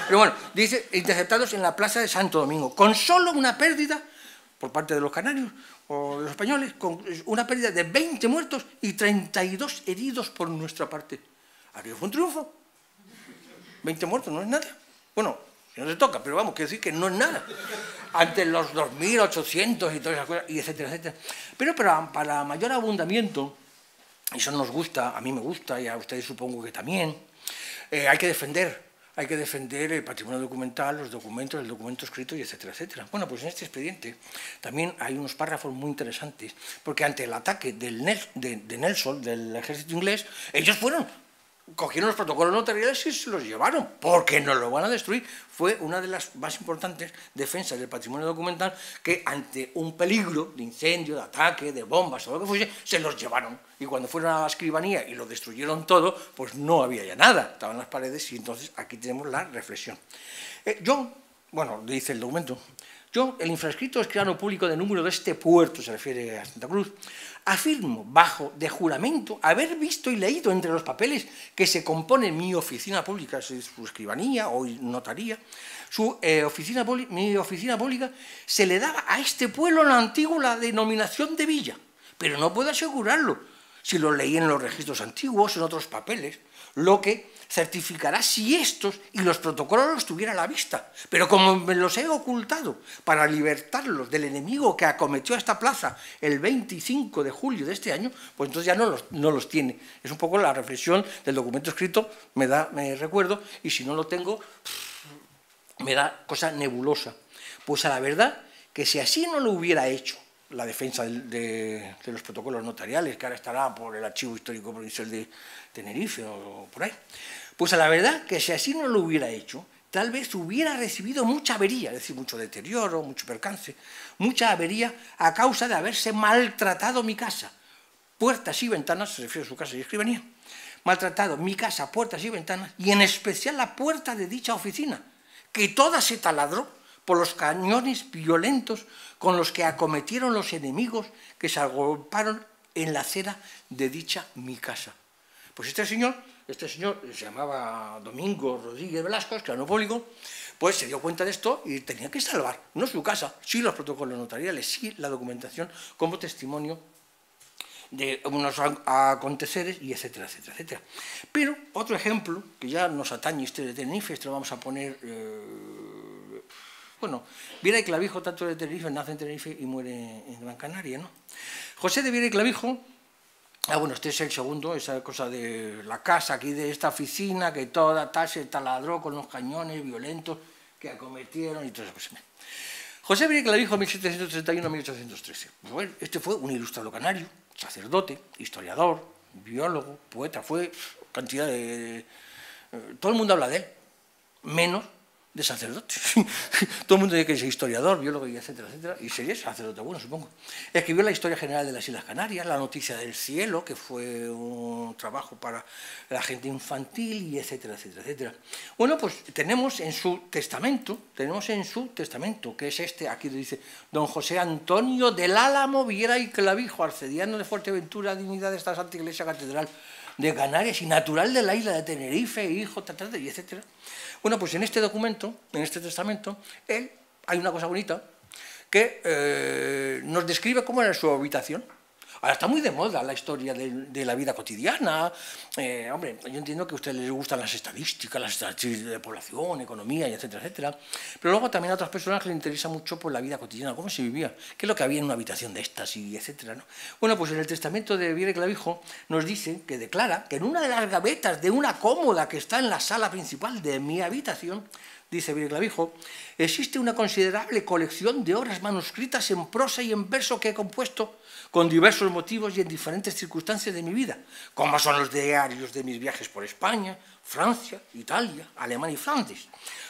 Pero bueno, dice interceptados en la plaza de Santo Domingo, con solo una pérdida por parte de los canarios o de los españoles, con una pérdida de 20 muertos y 32 heridos por nuestra parte. Aquello fue un triunfo. 20 muertos no es nada. Bueno, si no se toca, pero vamos, quiero decir que no es nada. Ante los 2.800 y todas esas cosas, y etcétera, etcétera. Pero para mayor abundamiento, y eso nos gusta, a mí me gusta, y a ustedes supongo que también, hay que defender el patrimonio documental, los documentos, el documento escrito, y etcétera, etcétera. Bueno, pues en este expediente también hay unos párrafos muy interesantes, porque ante el ataque de Nelson, del ejército inglés, ellos cogieron los protocolos notariales y se los llevaron, porque no lo van a destruir. Fue una de las más importantes defensas del patrimonio documental, que ante un peligro de incendio, de ataque, de bombas o lo que fuese, se los llevaron. Y cuando fueron a la escribanía y lo destruyeron todo, pues no había ya nada, estaban las paredes, y entonces aquí tenemos la reflexión. Bueno, dice el documento, yo, el infrascrito escribano público de número de este puerto, se refiere a Santa Cruz, afirmo, bajo de juramento, haber visto y leído entre los papeles que se componen mi oficina pública, su escribanía o notaría, mi oficina pública, se le daba a este pueblo la antigua denominación de villa, pero no puedo asegurarlo. Si lo leí en los registros antiguos, en otros papeles, lo que certificará si estos y los protocolos los tuviera a la vista. Pero como me los he ocultado para libertarlos del enemigo que acometió a esta plaza el 25 de julio de este año, pues entonces ya no los tiene. Es un poco la reflexión del documento escrito, me recuerdo, y si no lo tengo, me da cosa nebulosa. Pues a la verdad que si así no lo hubiera hecho la defensa de los protocolos notariales, que ahora estará por el Archivo Histórico Provincial de Tenerife o por ahí, pues a la verdad que si así no lo hubiera hecho, tal vez hubiera recibido mucha avería, es decir, mucho deterioro, mucho percance, mucha avería a causa de haberse maltratado mi casa, puertas y ventanas, se refiere a su casa y escribanía, maltratado mi casa, puertas y ventanas, y en especial la puerta de dicha oficina, que toda se taladró por los cañones violentos con los que acometieron los enemigos que se agolparon en la acera de dicha mi casa. Pues este señor se llamaba Domingo Rodríguez Velasco, escribano público, pues se dio cuenta de esto y tenía que salvar, no su casa, sí los protocolos notariales, sí la documentación como testimonio de unos aconteceres y etcétera, etcétera, etcétera. Pero otro ejemplo, que ya nos atañe este de Tenerife, este lo vamos a poner... Bueno, Viera y Clavijo, tanto de Tenerife, nace en Tenerife y muere en Gran Canaria, ¿no? José de Viera y Clavijo, bueno, este es el segundo, esa cosa de la casa aquí de esta oficina, que toda tal se taladró con los cañones violentos que acometieron y todo eso. José de Viera y Clavijo, 1731-1813. Bueno, este fue un ilustrado canario, sacerdote, historiador, biólogo, poeta, fue cantidad de... todo el mundo habla de él, menos de sacerdote. Todo el mundo dice que es historiador, biólogo y etcétera, etcétera, y sería sacerdote, bueno, supongo. Escribió la Historia General de las Islas Canarias, La Noticia del Cielo, que fue un trabajo para la gente infantil y etcétera, etcétera, etcétera. Bueno, pues tenemos en su testamento, que es este, aquí dice, don José Antonio del Álamo Viera y Clavijo, arcediano de Fuerteventura, dignidad de esta Santa Iglesia Catedral de Canarias y natural de la isla de Tenerife, hijo, y etcétera. Bueno, pues en este documento, en este testamento, hay una cosa bonita que nos describe cómo era su habitación. Ahora está muy de moda la historia de la vida cotidiana. Hombre, yo entiendo que a ustedes les gustan las estadísticas de población, economía, y etcétera, etcétera. Pero luego también a otras personas les interesa mucho por la vida cotidiana, cómo se vivía, qué es lo que había en una habitación de estas, y etcétera, ¿no? Bueno, pues en el testamento de Viera y Clavijo nos dice que declara que en una de las gavetas de una cómoda que está en la sala principal de mi habitación, dice Viera y Clavijo, existe una considerable colección de obras manuscritas en prosa y en verso que he compuesto con diversos motivos y en diferentes circunstancias de mi vida, como son los diarios de mis viajes por España, Francia, Italia, Alemania y Flandes,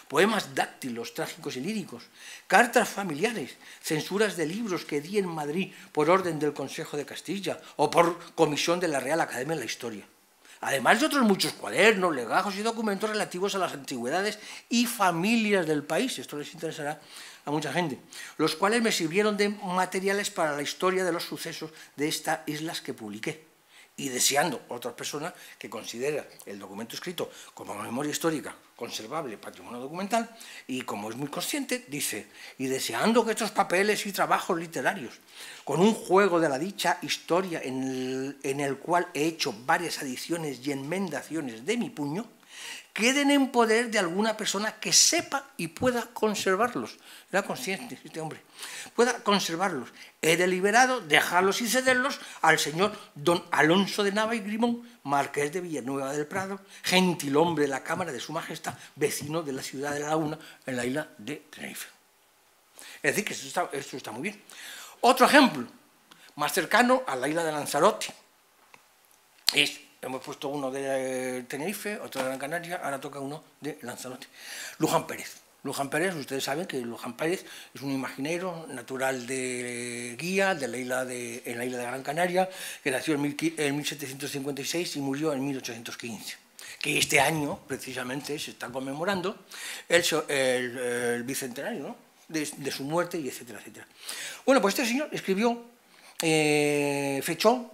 poemas dáctilos, trágicos y líricos, cartas familiares, censuras de libros que di en Madrid por orden del Consejo de Castilla o por comisión de la Real Academia de la Historia. Además de otros muchos cuadernos, legajos y documentos relativos a las antigüedades y familias del país, esto les interesará a mucha gente, los cuales me sirvieron de materiales para la historia de los sucesos de estas islas que publiqué. Y deseando otras personas que considera el documento escrito como memoria histórica conservable, patrimonio documental, y como es muy consciente, dice, y deseando que estos papeles y trabajos literarios, con un juego de la dicha historia en el cual he hecho varias adiciones y enmendaciones de mi puño, queden en poder de alguna persona que sepa y pueda conservarlos. Era consciente este hombre. Pueda conservarlos. He deliberado dejarlos y cederlos al señor don Alonso de Nava y Grimón, marqués de Villanueva del Prado, gentilhombre de la Cámara de su Majestad, vecino de la ciudad de La Laguna, en la isla de Tenerife. Es decir, que esto está muy bien. Otro ejemplo, más cercano a la isla de Lanzarote, hemos puesto uno de Tenerife, otro de Gran Canaria, ahora toca uno de Lanzarote. Luján Pérez. Luján Pérez, ustedes saben que Luján Pérez es un imaginero natural de Guía, en la isla de Gran Canaria, que nació en 1756 y murió en 1815. Que este año, precisamente, se está conmemorando el bicentenario, ¿no?, de su muerte, y etcétera, etcétera. Bueno, pues este señor escribió, fechó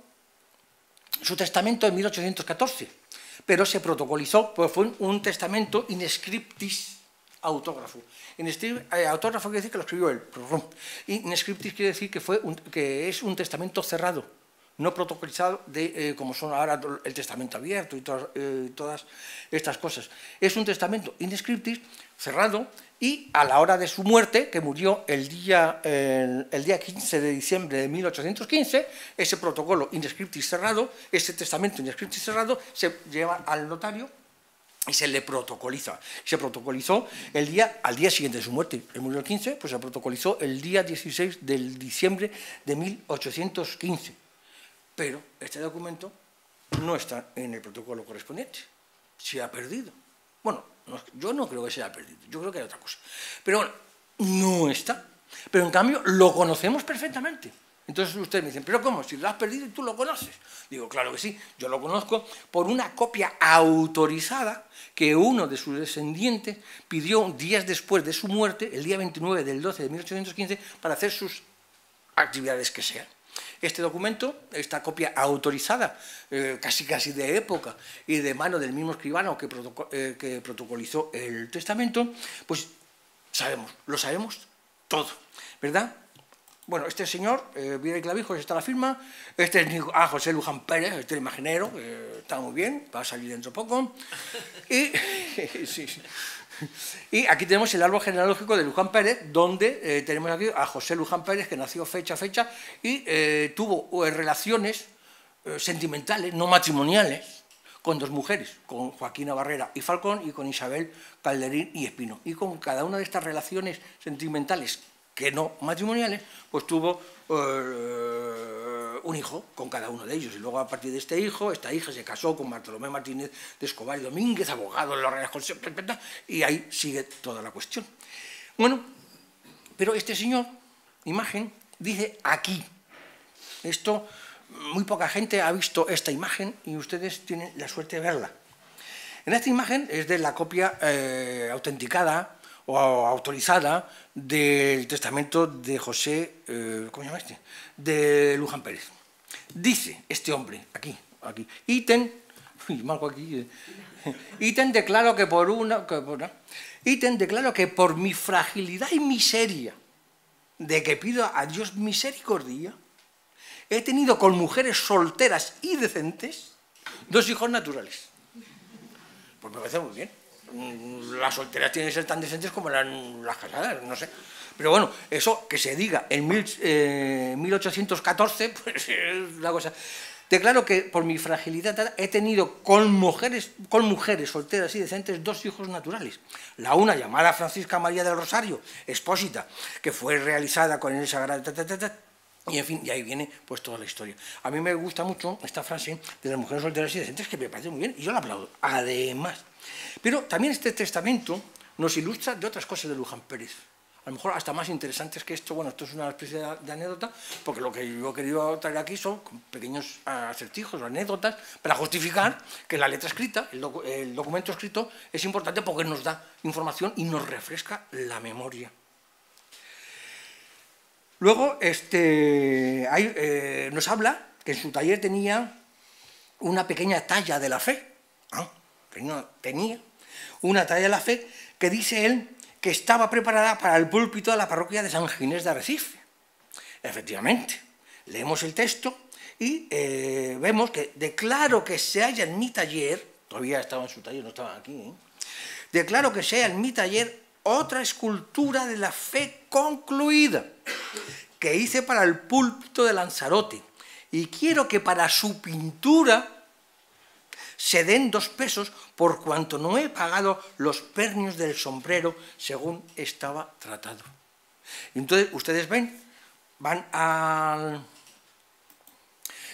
su testamento en 1814, pero se protocolizó, pues fue un testamento in scriptis autógrafo. Autógrafo quiere decir que lo escribió él, in scriptis quiere decir que es un testamento cerrado, no protocolizado como son ahora el testamento abierto y todas estas cosas. Es un testamento in scriptis, cerrado, y a la hora de su muerte, que murió el día 15 de diciembre de 1815, ese protocolo in scriptis cerrado, ese testamento in scriptis cerrado, se lleva al notario y se le protocoliza. Se protocolizó al día siguiente de su muerte. Él murió el 15, pues se protocolizó el día 16 de diciembre de 1815. Pero este documento no está en el protocolo correspondiente. Se ha perdido. Bueno, yo no creo que se haya perdido, yo creo que hay otra cosa. Pero bueno, no está. Pero en cambio lo conocemos perfectamente. Entonces ustedes me dicen, ¿pero cómo? Si lo has perdido y tú lo conoces. Digo, claro que sí, yo lo conozco por una copia autorizada que uno de sus descendientes pidió días después de su muerte, el día 29 del 12 de 1815, para hacer sus actividades que sean. Este documento, esta copia autorizada, casi de época y de mano del mismo escribano que protocolizó el testamento, pues lo sabemos todo, ¿verdad? Bueno, este señor, Viera y Clavijos, está la firma. Este es José Luján Pérez, este imaginero, está muy bien, va a salir dentro de poco. Y aquí tenemos el árbol genealógico de Luján Pérez, donde tenemos aquí a José Luján Pérez, que nació fecha y tuvo relaciones sentimentales, no matrimoniales, con dos mujeres, con Joaquina Barrera y Falcón y con Isabel Calderín y Espino. Y con cada una de estas relaciones sentimentales que no matrimoniales, pues tuvo un hijo con cada uno de ellos. Y luego a partir de esta hija se casó con Bartolomé Martínez de Escobar y Domínguez, abogado de la Real Concepción, y ahí sigue toda la cuestión. Bueno, pero este señor, imagen, dice aquí. Esto, muy poca gente ha visto esta imagen y ustedes tienen la suerte de verla. En esta imagen es de la copia autenticada o autorizada del testamento de José, ¿cómo se llama este? De Luján Pérez. Dice este hombre, aquí, ítem, marco aquí, ítem declaro que por mi fragilidad y miseria, de que pido a Dios misericordia, he tenido con mujeres solteras y decentes 2 hijos naturales. Pues me parece muy bien. Las solteras tienen que ser tan decentes como las casadas, no sé. Pero bueno, eso que se diga en 1814, pues es una cosa. Declaro que por mi fragilidad he tenido con mujeres solteras y decentes 2 hijos naturales. La una, llamada Francisca María del Rosario, expósita, que fue realizada con el sagrado... Y en fin, y ahí viene pues toda la historia. A mí me gusta mucho esta frase de las mujeres solteras y decentes, que me parece muy bien, y yo la aplaudo. Además, pero también este testamento nos ilustra de otras cosas de Luján Pérez. A lo mejor hasta más interesantes que esto. Bueno, esto es una especie de anécdota, porque lo que yo he querido traer aquí son pequeños acertijos o anécdotas para justificar que la letra escrita, el documento escrito, es importante porque nos da información y nos refresca la memoria. Luego, nos habla que en su taller tenía una pequeña talla de la fe. Tenía una talla de la fe que dice él que estaba preparada para el púlpito de la parroquia de San Ginés de Arrecife. Efectivamente, leemos el texto y vemos que declaro que se halla en mi taller, todavía estaba en su taller, no estaba aquí, declaro que se halla en mi taller otra escultura de la fe concluida que hice para el púlpito de Lanzarote, y quiero que para su pintura se den 2 pesos por cuanto no he pagado los pernios del sombrero según estaba tratado. Entonces, ustedes ven, van al...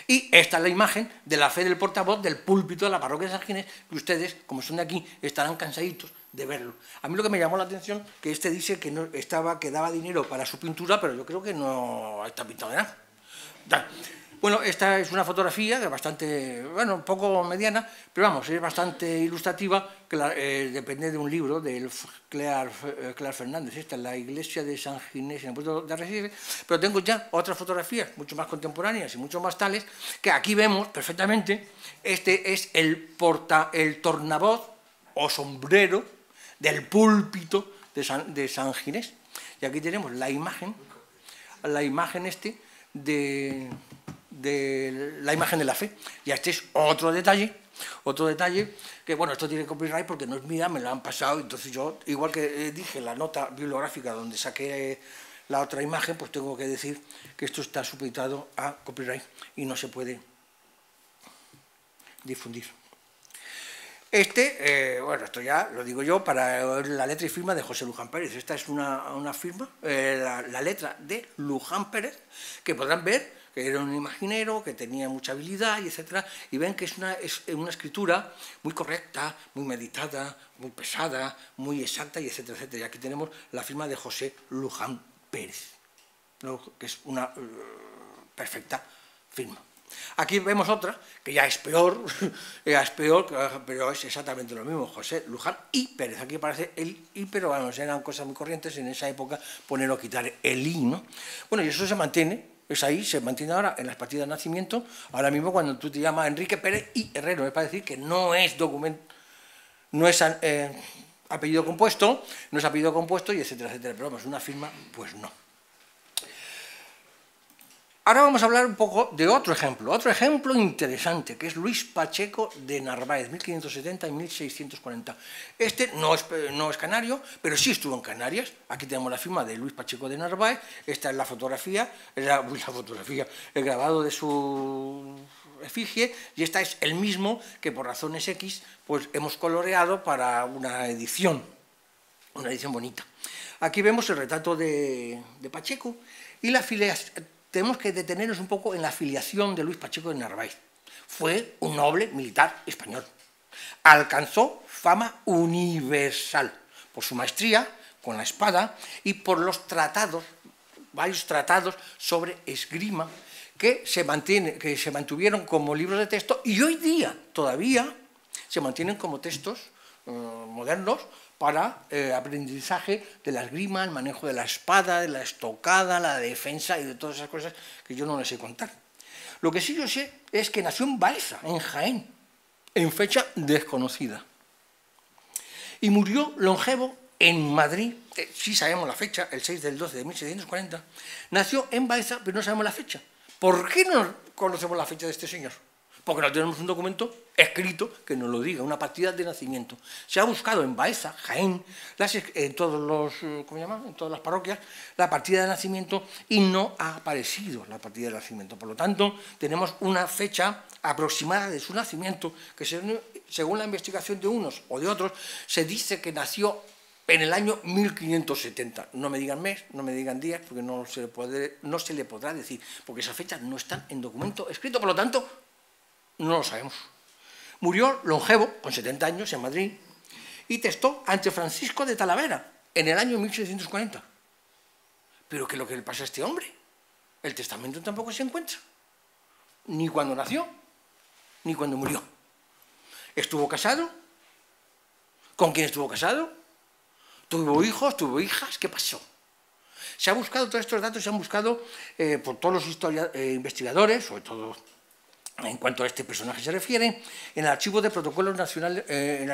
Y esta es la imagen de la fe del portavoz del púlpito de la parroquia de San Ginés, que ustedes, como son de aquí, estarán cansaditos de verlo. A mí lo que me llamó la atención, que dice que, que daba dinero para su pintura, pero yo creo que no está pintado de nada. Bueno, esta es una fotografía que es bastante, bueno, un poco mediana, pero vamos, es bastante ilustrativa, que depende de un libro de Clar Fernández. Esta es la iglesia de San Ginés en el puerto de Arrecife, pero tengo ya otras fotografías mucho más contemporáneas y mucho más tales, que aquí vemos perfectamente. Este es el tornavoz o sombrero del púlpito de San Ginés. Y aquí tenemos la imagen de de la imagen de la fe. Y este es otro detalle, que bueno, esto tiene copyright porque no es mía, me lo han pasado, entonces yo, igual que dije en la nota bibliográfica donde saqué la otra imagen, pues tengo que decir que esto está supeditado a copyright y no se puede difundir. Bueno, esto ya lo digo yo, para la letra y firma de José Luján Pérez. Esta es una firma, la letra de Luján Pérez, que podrán ver que era un imaginero, que tenía mucha habilidad, y etcétera, y ven que es una escritura muy correcta, muy meditada, muy pesada, muy exacta, y etcétera, etcétera. Y aquí tenemos la firma de José Luján Pérez, ¿no? Que es una perfecta firma. Aquí vemos otra, que ya es peor, pero es exactamente lo mismo, José Luján y Pérez. Aquí aparece el I, pero vamos, eran cosas muy corrientes en esa época poner o quitar el I, ¿no? Bueno, y eso se mantiene, es ahí, se mantiene ahora en las partidas de nacimiento. Ahora mismo cuando tú te llamas Enrique Pérez y Herrero, es para decir que no es documento, no es apellido compuesto, y etcétera, etcétera. Pero vamos, una firma, pues no. Ahora vamos a hablar un poco de otro ejemplo interesante, que es Luis Pacheco de Narváez, 1570 y 1640. Este no es canario, pero sí estuvo en Canarias. Aquí tenemos la firma de Luis Pacheco de Narváez, esta es la fotografía, el grabado de su efigie, y esta es el mismo que por razones X pues hemos coloreado para una edición bonita. Aquí vemos el retrato de Pacheco y la filiación. Tenemos que detenernos un poco en la filiación de Luis Pacheco de Narváez. Fue un noble militar español. Alcanzó fama universal por su maestría con la espada y por los tratados, varios tratados sobre esgrima que se mantuvieron como libros de texto y hoy día todavía se mantienen como textos modernos para aprendizaje de la esgrima, el manejo de la espada, de la estocada, la defensa y de todas esas cosas que yo no les sé contar. Lo que sí yo sé es que nació en Baeza, en Jaén, en fecha desconocida. Y murió longevo en Madrid, sí sabemos la fecha, el 6 del 12 de 1640. Nació en Baeza, pero no sabemos la fecha. ¿Por qué no conocemos la fecha de este señor? Porque no tenemos un documento escrito que nos lo diga, una partida de nacimiento. Se ha buscado en Baeza, Jaén, en todas las parroquias, la partida de nacimiento y no ha aparecido la partida de nacimiento. Por lo tanto, tenemos una fecha aproximada de su nacimiento que según la investigación de unos o de otros, se dice que nació en el año 1570. No me digan mes, no me digan días, porque no se le podrá decir, porque esas fechas no están en documento escrito, por lo tanto, no lo sabemos. Murió longevo, con 70 años, en Madrid, y testó ante Francisco de Talavera, en el año 1640. Pero ¿qué es lo que le pasa a este hombre? El testamento tampoco se encuentra. Ni cuando nació, ni cuando murió. ¿Estuvo casado? ¿Con quién estuvo casado? ¿Tuvo hijos? ¿Tuvo hijas? ¿Qué pasó? Se ha buscado, todos estos datos se han buscado por todos los investigadores, sobre todo en cuanto a este personaje se refiere, en el archivo de protocolos nacionales, en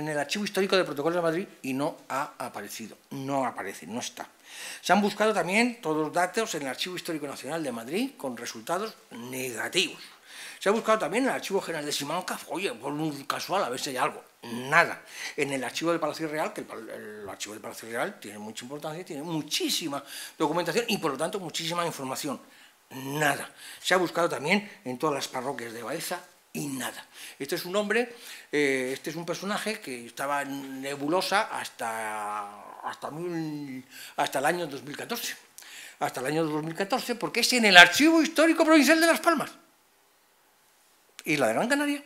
el archivo histórico de protocolos de Madrid, y no ha aparecido, no aparece, no está. Se han buscado también todos los datos en el Archivo Histórico Nacional de Madrid con resultados negativos. Se ha buscado también en el Archivo General de Simancas, oye, por un casual, a ver si hay algo. Nada. En el Archivo del Palacio Real, que el Archivo del Palacio Real tiene mucha importancia, tiene muchísima documentación y, por lo tanto, muchísima información. Nada. Se ha buscado también en todas las parroquias de Baeza y nada. Este es un hombre, este es un personaje que estaba en nebulosa hasta el año 2014. Hasta el año 2014, porque es en el Archivo Histórico Provincial de Las Palmas, Isla de Gran Canaria,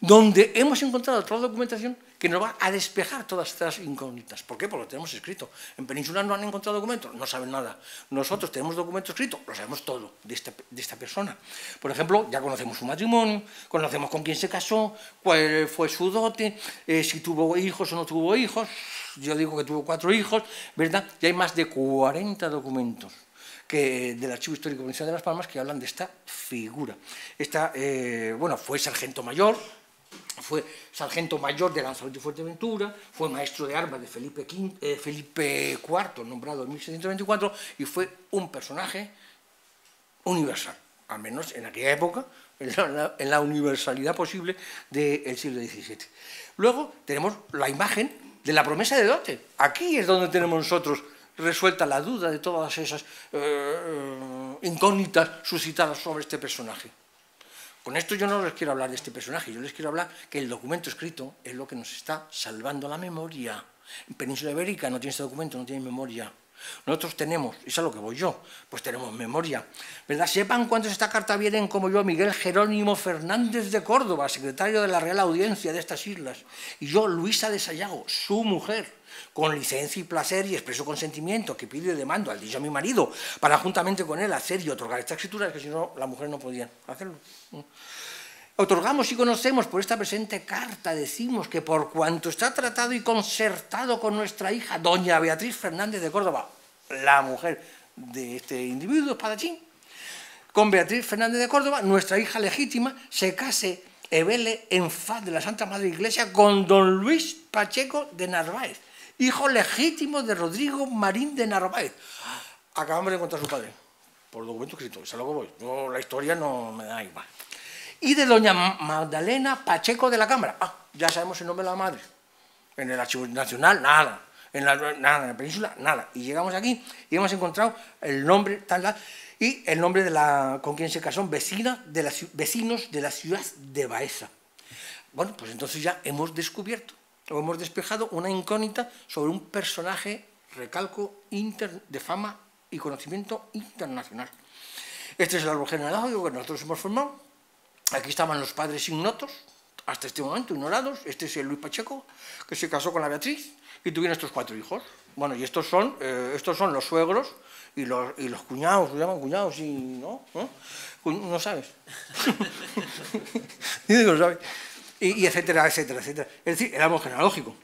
donde hemos encontrado toda la documentación que nos va a despejar todas estas incógnitas. ¿Por qué? Porque lo tenemos escrito. En Península no han encontrado documentos, no saben nada. Nosotros tenemos documento escrito, lo sabemos todo de esta persona. Por ejemplo, ya conocemos su matrimonio, conocemos con quién se casó, cuál fue su dote, si tuvo hijos o no tuvo hijos. Yo digo que tuvo 4 hijos, ¿verdad? Y hay más de 40 documentos del Archivo Histórico Provincial de Las Palmas que hablan de esta figura. Bueno, fue sargento mayor de Lanzarote y Fuerteventura, fue maestro de armas de Felipe IV, nombrado en 1624, y fue un personaje universal. al menos en aquella época, en la universalidad posible del siglo XVII. Luego tenemos la imagen de la promesa de dote. Aquí es donde tenemos nosotros resuelta la duda de todas esas incógnitas suscitadas sobre este personaje. Con esto yo no les quiero hablar de este personaje, yo les quiero hablar que el documento escrito es lo que nos está salvando la memoria. En Península Ibérica no tiene este documento, no tiene memoria. Nosotros tenemos, y es a lo que voy yo, pues tenemos memoria, ¿verdad? Sepan cuántos esta carta vienen como yo, Miguel Jerónimo Fernández de Córdoba, secretario de la Real Audiencia de estas islas, y yo, Luisa de Sayago, su mujer, con licencia y placer y expreso consentimiento, que pido y demando al dicho a mi marido, para juntamente con él hacer y otorgar esta escritura, que si no, la mujer no podía hacerlo. Otorgamos y conocemos por esta presente carta, decimos que por cuanto está tratado y concertado con nuestra hija, doña Beatriz Fernández de Córdoba, la mujer de este individuo espadachín, con Beatriz Fernández de Córdoba, nuestra hija legítima, se case e vele en faz de la Santa Madre Iglesia con don Luis Pacheco de Narváez, hijo legítimo de Rodrigo Marín de Narváez. Acabamos de encontrar a su padre, por documento escrito, es a lo que voy. No, la historia no me da igual. Y de doña Magdalena Pacheco de la Cámara. Ya sabemos el nombre de la madre. En el Archivo Nacional, nada. En la península, nada. Y llegamos aquí y hemos encontrado el nombre, tal, y el nombre de la con quien se casó, vecinos de la ciudad de Baeza. Bueno, pues entonces ya hemos descubierto, o hemos despejado una incógnita sobre un personaje, recalco, de fama y conocimiento internacional. Este es el árbol genealógico que nosotros hemos formado. Aquí estaban los padres ignotos, hasta este momento, ignorados. Este es el Luis Pacheco, que se casó con la Beatriz y tuvieron estos 4 hijos. Bueno, y estos son los suegros y los cuñados, se llaman cuñados, y ¿no? ¿No sabes? No sabes. Y etcétera, etcétera, etcétera. Es decir, el árbol genealógico.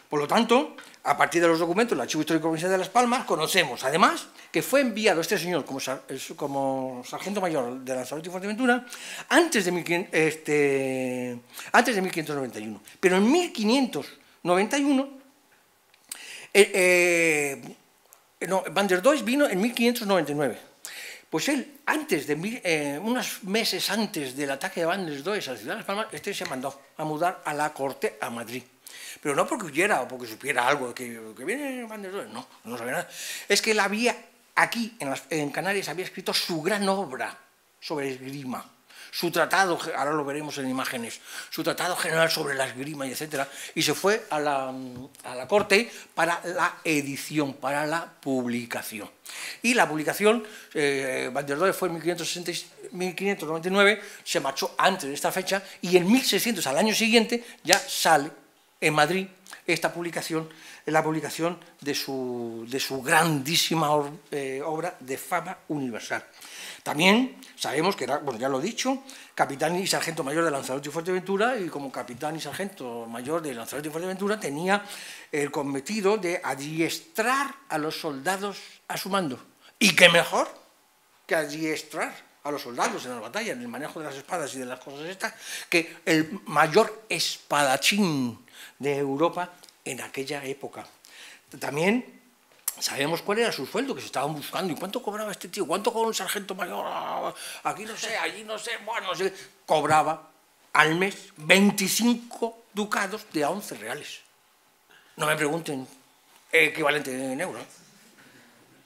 Por lo tanto, a partir de los documentos del Archivo Histórico Provincial de Las Palmas, conocemos, además, que fue enviado este señor como sargento mayor de Lanzarote y Fuerteventura antes de 1591. Pero en 1591, Van der Does vino en 1599. Pues él, unos meses antes del ataque de Van der Does a la ciudad de Las Palmas, se mandó a mudar a la corte a Madrid. Pero no porque huyera o porque supiera algo, que viene Van der Does, no sabía nada. Es que él había, aquí en Canarias, había escrito su gran obra sobre esgrima, su tratado, ahora lo veremos en imágenes, su tratado general sobre la esgrima, y etcétera, y se fue a la corte para la edición, para la publicación. Y la publicación, Van der Does fue en 1599, se marchó antes de esta fecha, y en 1600, al año siguiente, ya sale en Madrid esta publicación, la publicación de su grandísima obra de fama universal. También sabemos que era, bueno, ya lo he dicho, capitán y sargento mayor de Lanzarote y Fuerteventura, y como capitán y sargento mayor de Lanzarote y Fuerteventura tenía el cometido de adiestrar a los soldados a su mando. ¿Y qué mejor que adiestrar a los soldados en las batallas, en el manejo de las espadas y de las cosas estas, que el mayor espadachín de Europa en aquella época? También sabemos cuál era su sueldo, que se estaban buscando. ¿Y cuánto cobraba este tío? ¿Cuánto cobraba un sargento mayor? Aquí no sé, allí no sé, bueno, no sé. Cobraba al mes 25 ducados de a 11 reales. No me pregunten equivalente en euros.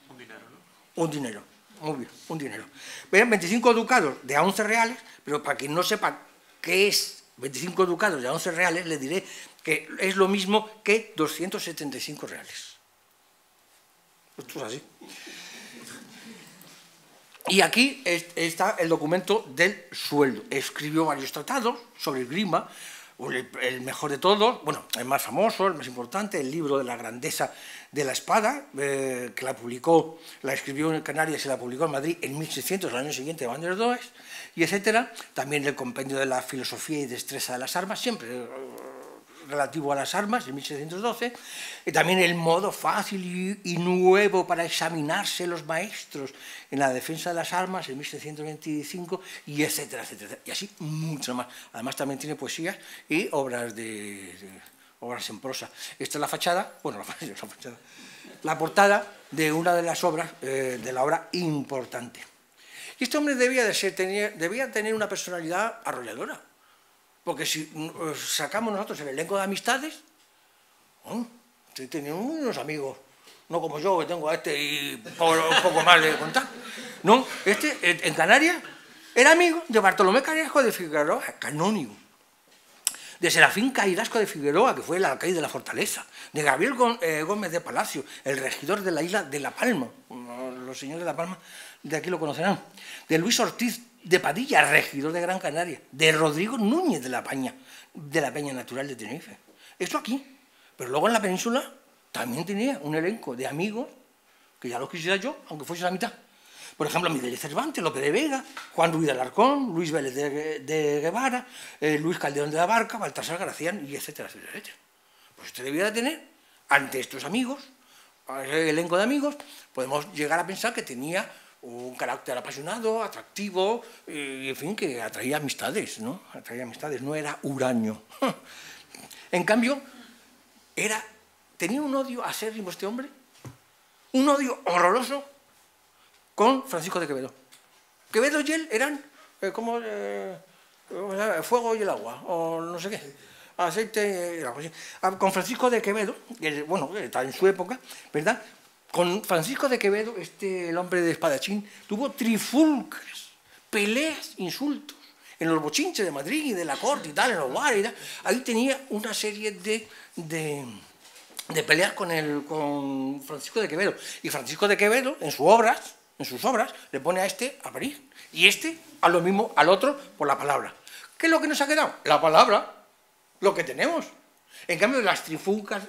Un dinero, ¿no? Un dinero, muy bien, un dinero. Vean, 25 ducados de a 11 reales, pero para quien no sepa qué es 25 ducados de a 11 reales, le diré que es lo mismo que 275 reales. Esto es así. Y aquí está el documento del sueldo. Escribió varios tratados sobre esgrima, el mejor de todos, bueno, el más famoso, el más importante, el libro de la grandeza de la espada, que la escribió en Canarias y la publicó en Madrid en 1600, el año siguiente de Van der Does, y etcétera. También el compendio de la filosofía y destreza de las armas, siempre relativo a las armas, en 1712, y también el modo fácil y nuevo para examinarse los maestros en la defensa de las armas, en 1725, y etcétera, etcétera, y así mucho más. Además también tiene poesías y obras en prosa. Esta es la fachada, bueno, la portada de una de las obras, de la obra importante. Y este hombre debía tener una personalidad arrolladora, porque si sacamos nosotros el elenco de amistades, tenía unos amigos, no como yo, que tengo a este y un poco más de contar. No, este en Canarias era amigo de Bartolomé Carrasco de Figueroa, canónigo, de Serafín Cairasco de Figueroa, que fue el alcaide de la Fortaleza, de Gabriel Gómez de Palacio, el regidor de la isla de La Palma, los señores de La Palma de aquí lo conocerán, de Luis Ortiz de Padilla, regidor de Gran Canaria, de Rodrigo Núñez de la Peña Natural de Tenerife. Esto aquí. Pero luego en la península también tenía un elenco de amigos, que ya los quisiera yo, aunque fuese la mitad. Por ejemplo, Miguel de Cervantes, Lope de Vega, Juan Ruiz de Alarcón, Luis Vélez de Guevara, Luis Calderón de la Barca, Baltasar Gracián, y etcétera, etcétera, etcétera. Pues usted debiera tener, ante estos amigos, ese elenco de amigos, podemos llegar a pensar que tenía un carácter apasionado, atractivo, y en fin, que atraía amistades, ¿no? Atraía amistades, no era huraño. En cambio, tenía un odio acérrimo este hombre, un odio horroroso con Francisco de Quevedo. Quevedo y él eran como el fuego y el agua, o no sé qué, aceite y el agua. Con Francisco de Quevedo, que, bueno, está en su época, ¿verdad? Con Francisco de Quevedo, el hombre de espadachín, tuvo trifulcas, peleas, insultos, en los bochinches de Madrid y de la corte y tal, en los bares y tal. Ahí tenía una serie de peleas con Francisco de Quevedo. Y Francisco de Quevedo, en sus obras, le pone a este a parir. Y a lo mismo al otro por la palabra. ¿Qué es lo que nos ha quedado? La palabra, lo que tenemos. En cambio, las trifulcas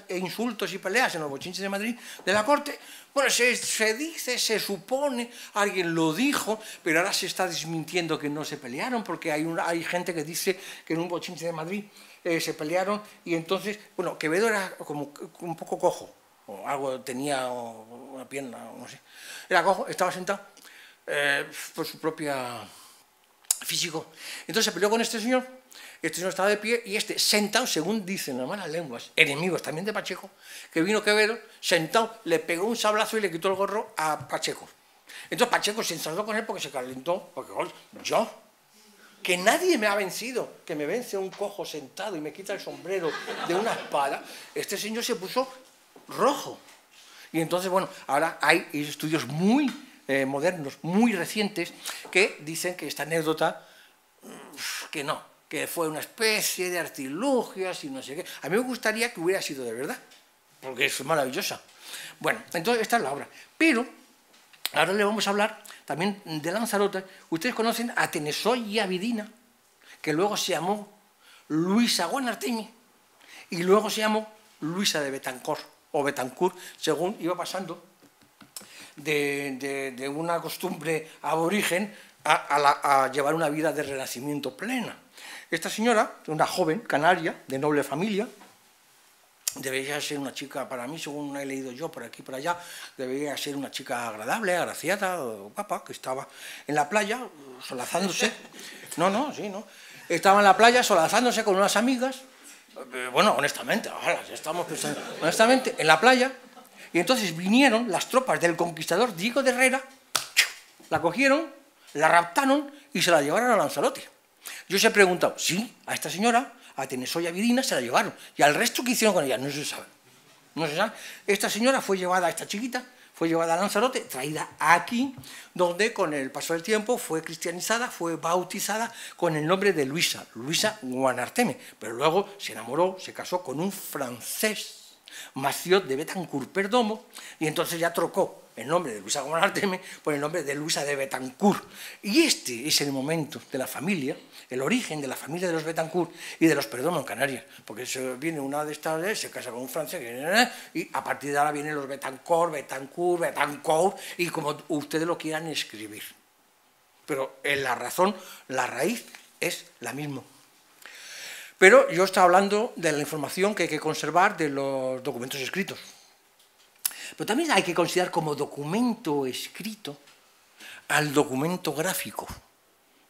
e insultos y peleas en los bochinches de Madrid de la corte, bueno, se dice, se supone, alguien lo dijo, pero ahora se está desmintiendo que no se pelearon, porque hay gente que dice que en un bochinche de Madrid se pelearon, y entonces, bueno, Quevedo era como un poco cojo, o algo, tenía una pierna, no sé, era cojo, estaba sentado por su propia físico. Entonces se peleó con este señor estaba de pie, y sentado, según dicen las malas lenguas, enemigos también de Pacheco, que vino Quevedo, sentado, le pegó un sablazo y le quitó el gorro a Pacheco. Entonces Pacheco se enfadó con él porque se calentó, porque yo, que nadie me ha vencido, que me vence un cojo sentado y me quita el sombrero de una espada, este señor se puso rojo. Y entonces, bueno, ahora hay estudios muy modernos, muy recientes, que dicen que esta anécdota, que no, que fue una especie de artilugios y no sé qué. A mí me gustaría que hubiera sido de verdad, porque es maravillosa. Bueno, entonces esta es la obra. Pero ahora le vamos a hablar también de Lanzarote. Ustedes conocen a Tenesoya Vidina, que luego se llamó Luisa Guanarteme, y luego se llamó Luisa de Betancourt, o Betancourt, según iba pasando de una costumbre aborigen a llevar una vida de renacimiento plena. Esta señora, una joven canaria, de noble familia, debería ser una chica, para mí, según he leído yo por aquí y por allá, debería ser una chica agradable, agraciada, guapa, que estaba en la playa, solazándose. No. Estaba en la playa, solazándose con unas amigas, bueno, honestamente, ahora ya estamos pensando, honestamente, en la playa, y entonces vinieron las tropas del conquistador Diego de Herrera, la cogieron, la raptaron y se la llevaron a Lanzarote. Yo os he preguntado, sí, a esta señora, a Tenesoya Vidina, se la llevaron. ¿Y al resto qué hicieron con ella? No se sabe. No se sabe. Esta señora fue llevada, esta chiquita, fue llevada a Lanzarote, traída aquí, donde con el paso del tiempo fue cristianizada, fue bautizada con el nombre de Luisa Guanarteme. Pero luego se enamoró, se casó con un francés, Maciot de Betancourt Perdomo, y entonces ya trocó el nombre de Luisa Guanarteme por el nombre de Luisa de Betancourt. Y este es el momento de la familia, el origen de la familia de los Betancourt y de los Perdomo en Canarias, porque viene una de estas, se casa con un francés, y a partir de ahora vienen los Betancourt, y como ustedes lo quieran escribir. Pero en la razón, la raíz es la misma. Pero yo estaba hablando de la información que hay que conservar de los documentos escritos. Pero también hay que considerar como documento escrito al documento gráfico,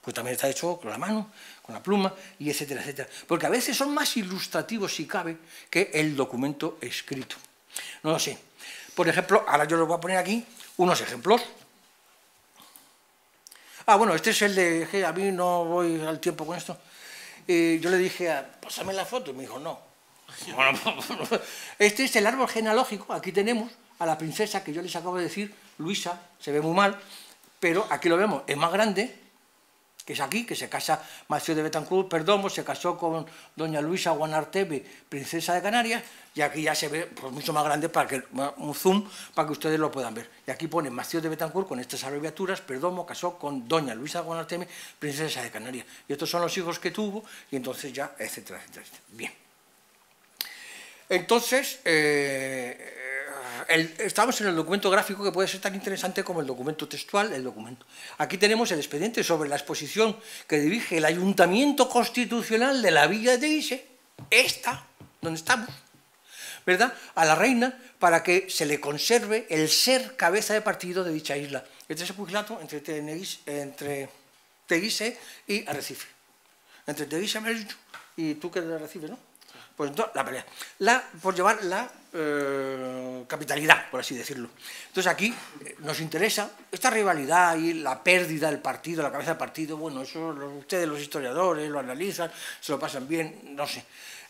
pues también está hecho con la mano, con la pluma, y etcétera, etcétera. Porque a veces son más ilustrativos, si cabe, que el documento escrito. No lo sé. Por ejemplo, ahora yo les voy a poner aquí unos ejemplos. Bueno, este es el de... que a mí no voy al tiempo con esto. Yo le dije, pásame la foto, y me dijo, no. Bueno, este es el árbol genealógico. Aquí tenemos a la princesa que yo les acabo de decir, Luisa, se ve muy mal, pero aquí lo vemos, es más grande, que es aquí, que se casa Mació de Betancourt Perdomo, se casó con doña Luisa Guanarteme, princesa de Canarias, y aquí ya se ve pues, mucho más grande, para que un zoom para que ustedes lo puedan ver. Y aquí pone Mació de Betancourt con estas abreviaturas, Perdomo casó con doña Luisa Guanarteme, princesa de Canarias. Y estos son los hijos que tuvo, y entonces ya, etcétera, etcétera, etcétera. Bien. Entonces, estamos en el documento gráfico, que puede ser tan interesante como el documento textual. Aquí tenemos el expediente sobre la exposición que dirige el Ayuntamiento Constitucional de la Villa de Teguise, donde estamos, ¿verdad?, a la reina, para que se le conserve el ser cabeza de partido de dicha isla. Este es el pugilato entre Teguise y Arrecife. Entre Teguise y tú, que eres de Arrecife, ¿no? Pues entonces, la pelea. Por llevar la capitalidad, por así decirlo. Entonces aquí nos interesa esta rivalidad y la pérdida del partido, la cabeza del partido. Bueno, eso ustedes, los historiadores, lo analizan, se lo pasan bien, no sé.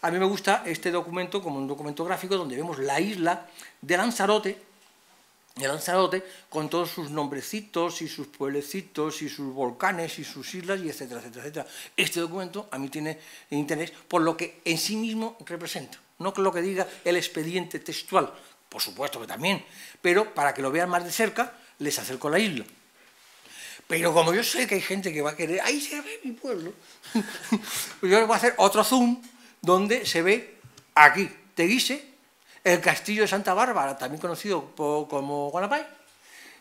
A mí me gusta este documento como un documento gráfico donde vemos la isla de Lanzarote, con todos sus nombrecitos y sus pueblecitos y sus volcanes y sus islas y etcétera, etcétera, etcétera. Este documento a mí tiene interés por lo que en sí mismo representa, no lo que diga el expediente textual, por supuesto que también, pero para que lo vean más de cerca les acerco la isla. Pero como yo sé que hay gente que va a querer, ahí se ve mi pueblo, pues yo les voy a hacer otro zoom donde se ve aquí Teguise, el castillo de Santa Bárbara, también conocido como Guanapay,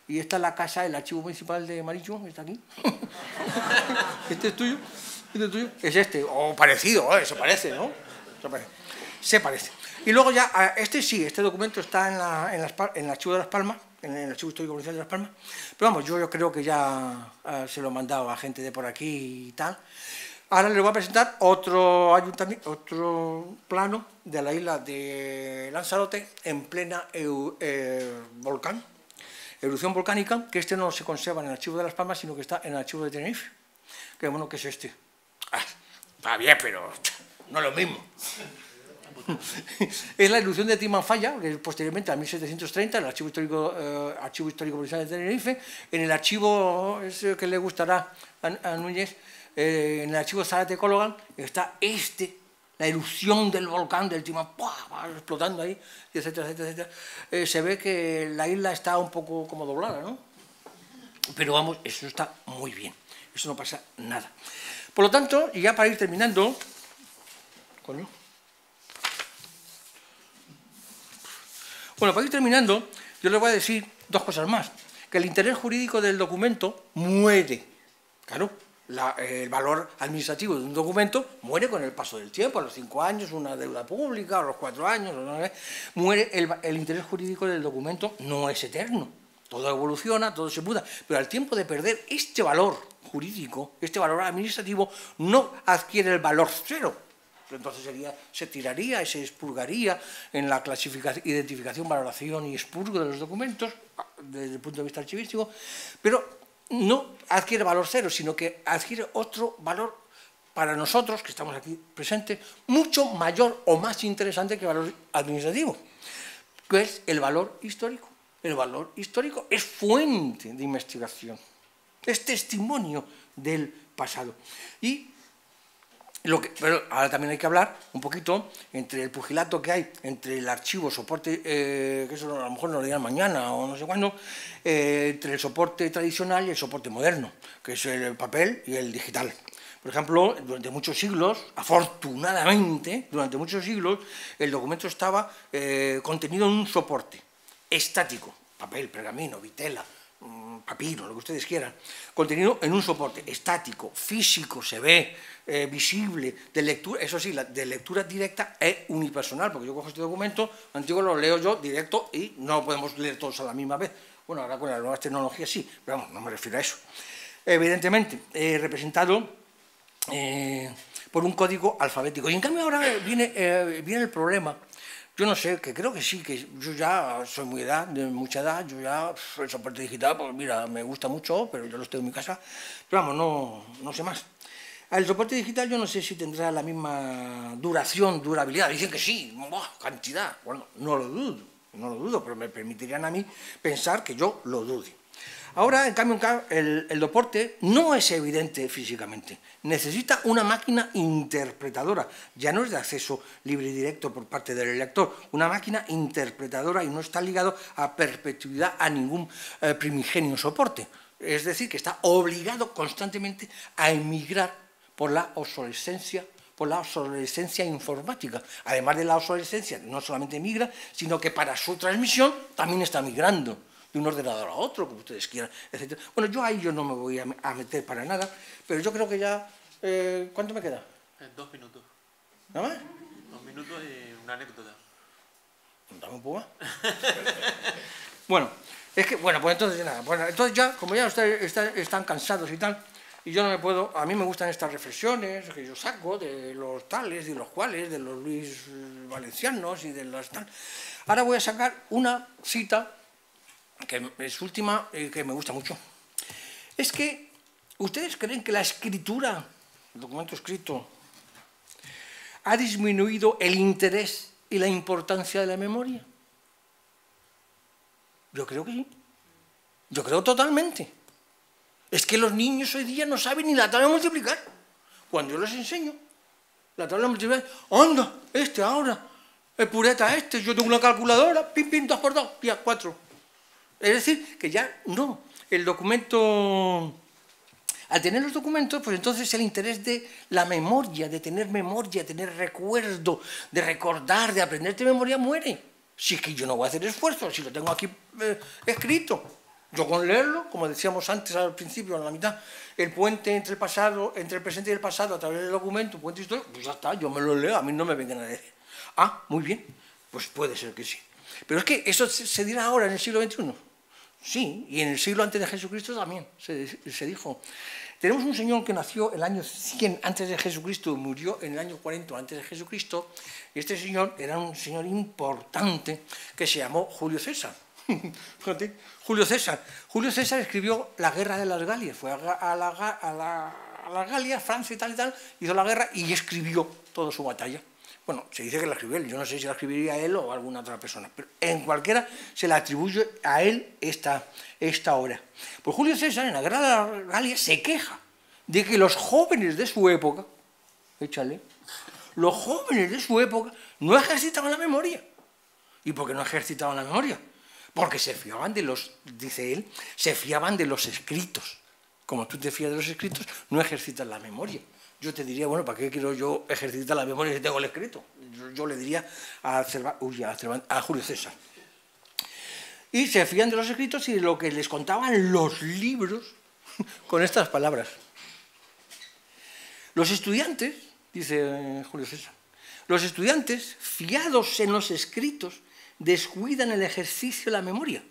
y esta es la casa, el archivo municipal de Marichu, está aquí. Este es tuyo, es este, o parecido, se parece, ¿no? Se parece. Y luego ya, este documento está en el archivo de Las Palmas, en el archivo histórico provincial de Las Palmas, pero vamos, yo creo que ya se lo he mandado a gente de por aquí y tal. Ahora les voy a presentar otro plano de la isla de Lanzarote en plena erupción volcánica, que este no se conserva en el archivo de Las Palmas, sino que está en el archivo de Tenerife. Que bueno, que es este. Está bien, pero no es lo mismo. Es la erupción de Timanfaya, que posteriormente, en 1730, en el archivo histórico provincial de Tenerife, en el archivo que le gustará a Núñez, en el archivo Zárate Cologan, está la erupción del volcán del Timanfaya, explotando ahí, etcétera, etcétera, etcétera. Se ve que la isla está un poco como doblada, ¿no? Pero vamos, eso está muy bien, eso no pasa nada. Por lo tanto, y ya para ir terminando, yo les voy a decir dos cosas más. Que el interés jurídico del documento muere. Claro, el valor administrativo de un documento muere con el paso del tiempo, a los 5 años, una deuda pública, a los 4 años, muere el interés jurídico del documento, no es eterno. Todo evoluciona, todo se muda, pero al tiempo de perder este valor jurídico, este valor administrativo, no adquiere el valor cero. Entonces se tiraría y se expurgaría en la clasificación, identificación, valoración y expurgo de los documentos desde el punto de vista archivístico, pero no adquiere valor cero, sino que adquiere otro valor para nosotros, que estamos aquí presentes, mucho mayor o más interesante que el valor administrativo, que es el valor histórico. El valor histórico es fuente de investigación, es testimonio del pasado. Pero ahora también hay que hablar un poquito entre el pugilato que hay entre el archivo, soporte, que eso a lo mejor nos lo dirán mañana o no sé cuándo, entre el soporte tradicional y el soporte moderno, que es el papel y el digital. Por ejemplo, durante muchos siglos, afortunadamente, durante muchos siglos, el documento estaba contenido en un soporte estático, papel, pergamino, vitela, papiro, lo que ustedes quieran, contenido en un soporte estático, físico, se ve, visible, de lectura, eso sí, de lectura directa e unipersonal, porque yo cojo este documento antiguo, lo leo yo directo y no lo podemos leer todos a la misma vez. Bueno, ahora con las nuevas tecnologías sí, pero vamos, no me refiero a eso. Evidentemente, representado por un código alfabético. Y en cambio ahora viene el problema. Yo no sé, que creo que sí, que yo ya soy de mucha edad, yo ya el soporte digital, pues mira, me gusta mucho, pero yo lo estoy en mi casa, pero vamos, no sé más. El soporte digital yo no sé si tendrá la misma durabilidad, dicen que sí, cantidad, bueno, no lo dudo, pero me permitirían a mí pensar que yo lo dude. Ahora, en cambio, el soporte no es evidente físicamente. Necesita una máquina interpretadora. Ya no es de acceso libre y directo por parte del lector. Una máquina interpretadora y no está ligado a perpetuidad a ningún primigenio soporte. Es decir, que está obligado constantemente a emigrar por la obsolescencia informática. Además de la obsolescencia, no solamente migra, sino que para su transmisión también está migrando de un ordenador a otro, como ustedes quieran, etc. Bueno, yo ahí no me voy a meter para nada, pero yo creo que ya... ¿Cuánto me queda? 2 minutos. ¿Nada más? 2 minutos y una anécdota. Dame un poco más. Bueno, pues entonces nada. Bueno, entonces ya, como ya ustedes están cansados y tal, y yo no me puedo... A mí me gustan estas reflexiones que yo saco de los tales y los cuales, de los Luis Valencianos y de las tal. Ahora voy a sacar una cita que es última y que me gusta mucho. Es que, ¿ustedes creen que la escritura, el documento escrito, ha disminuido el interés y la importancia de la memoria? Yo creo que sí. Yo creo totalmente. Es que los niños hoy día no saben ni la tabla de multiplicar. Cuando yo les enseño la tabla de multiplicar, anda, ahora, el pureta yo tengo una calculadora, pim, 2 por 2, ya, 4. Es decir, que ya no. El documento, al tener los documentos, pues entonces el interés de la memoria, de tener recuerdo, de recordar, de aprender de memoria, muere. Si es que yo no voy a hacer esfuerzo, si lo tengo aquí escrito. Yo con leerlo, como decíamos antes al principio, en la mitad, el puente entre el presente y el pasado a través del documento, puente histórico, pues ya está, yo me lo leo, a mí no me vengan a decir. Ah, muy bien, pues puede ser que sí. Pero es que eso se dirá ahora en el siglo XXI. Sí, y en el siglo antes de Jesucristo también se dijo. Tenemos un señor que nació el año 100 antes de Jesucristo, murió en el año 40 antes de Jesucristo, y este señor era un señor importante que se llamó Julio César. Fíjate, Julio César. Julio César escribió la Guerra de las Galias, fue a las Galias, Francia y tal, hizo la guerra y escribió toda su batalla. Bueno, se dice que la escribió él, yo no sé si la escribiría él o alguna otra persona, pero en cualquiera se le atribuye a él esta obra. Pues Julio César en la Guerra de las Galias se queja de que los jóvenes de su época, los jóvenes de su época no ejercitaban la memoria. ¿Y por qué no ejercitaban la memoria? Porque se fiaban dice él, se fiaban de los escritos. Como tú te fías de los escritos, no ejercitas la memoria. Yo te diría, bueno, ¿para qué quiero yo ejercitar la memoria si tengo el escrito? Yo le diría a Julio César. Y se fían de los escritos y de lo que les contaban los libros con estas palabras. Los estudiantes, dice Julio César, los estudiantes, fiados en los escritos, descuidan el ejercicio de la memoria,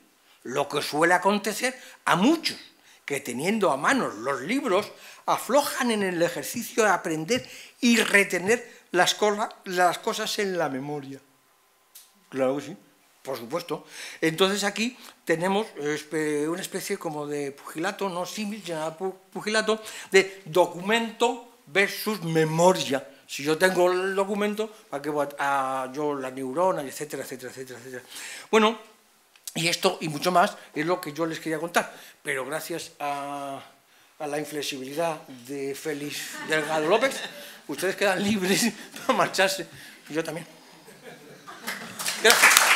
lo que suele acontecer a muchos, que teniendo a mano los libros, aflojan en el ejercicio de aprender y retener las cosas en la memoria. Claro que sí, por supuesto. Entonces aquí tenemos una especie como de pugilato, no símil, pugilato, de documento versus memoria. Si yo tengo el documento, ¿para qué voy yo las neuronas, etcétera, etcétera, etcétera, etcétera? Bueno, y esto y mucho más es lo que yo les quería contar, pero gracias a la inflexibilidad de Félix Delgado López, ustedes quedan libres para marcharse, y yo también. Gracias.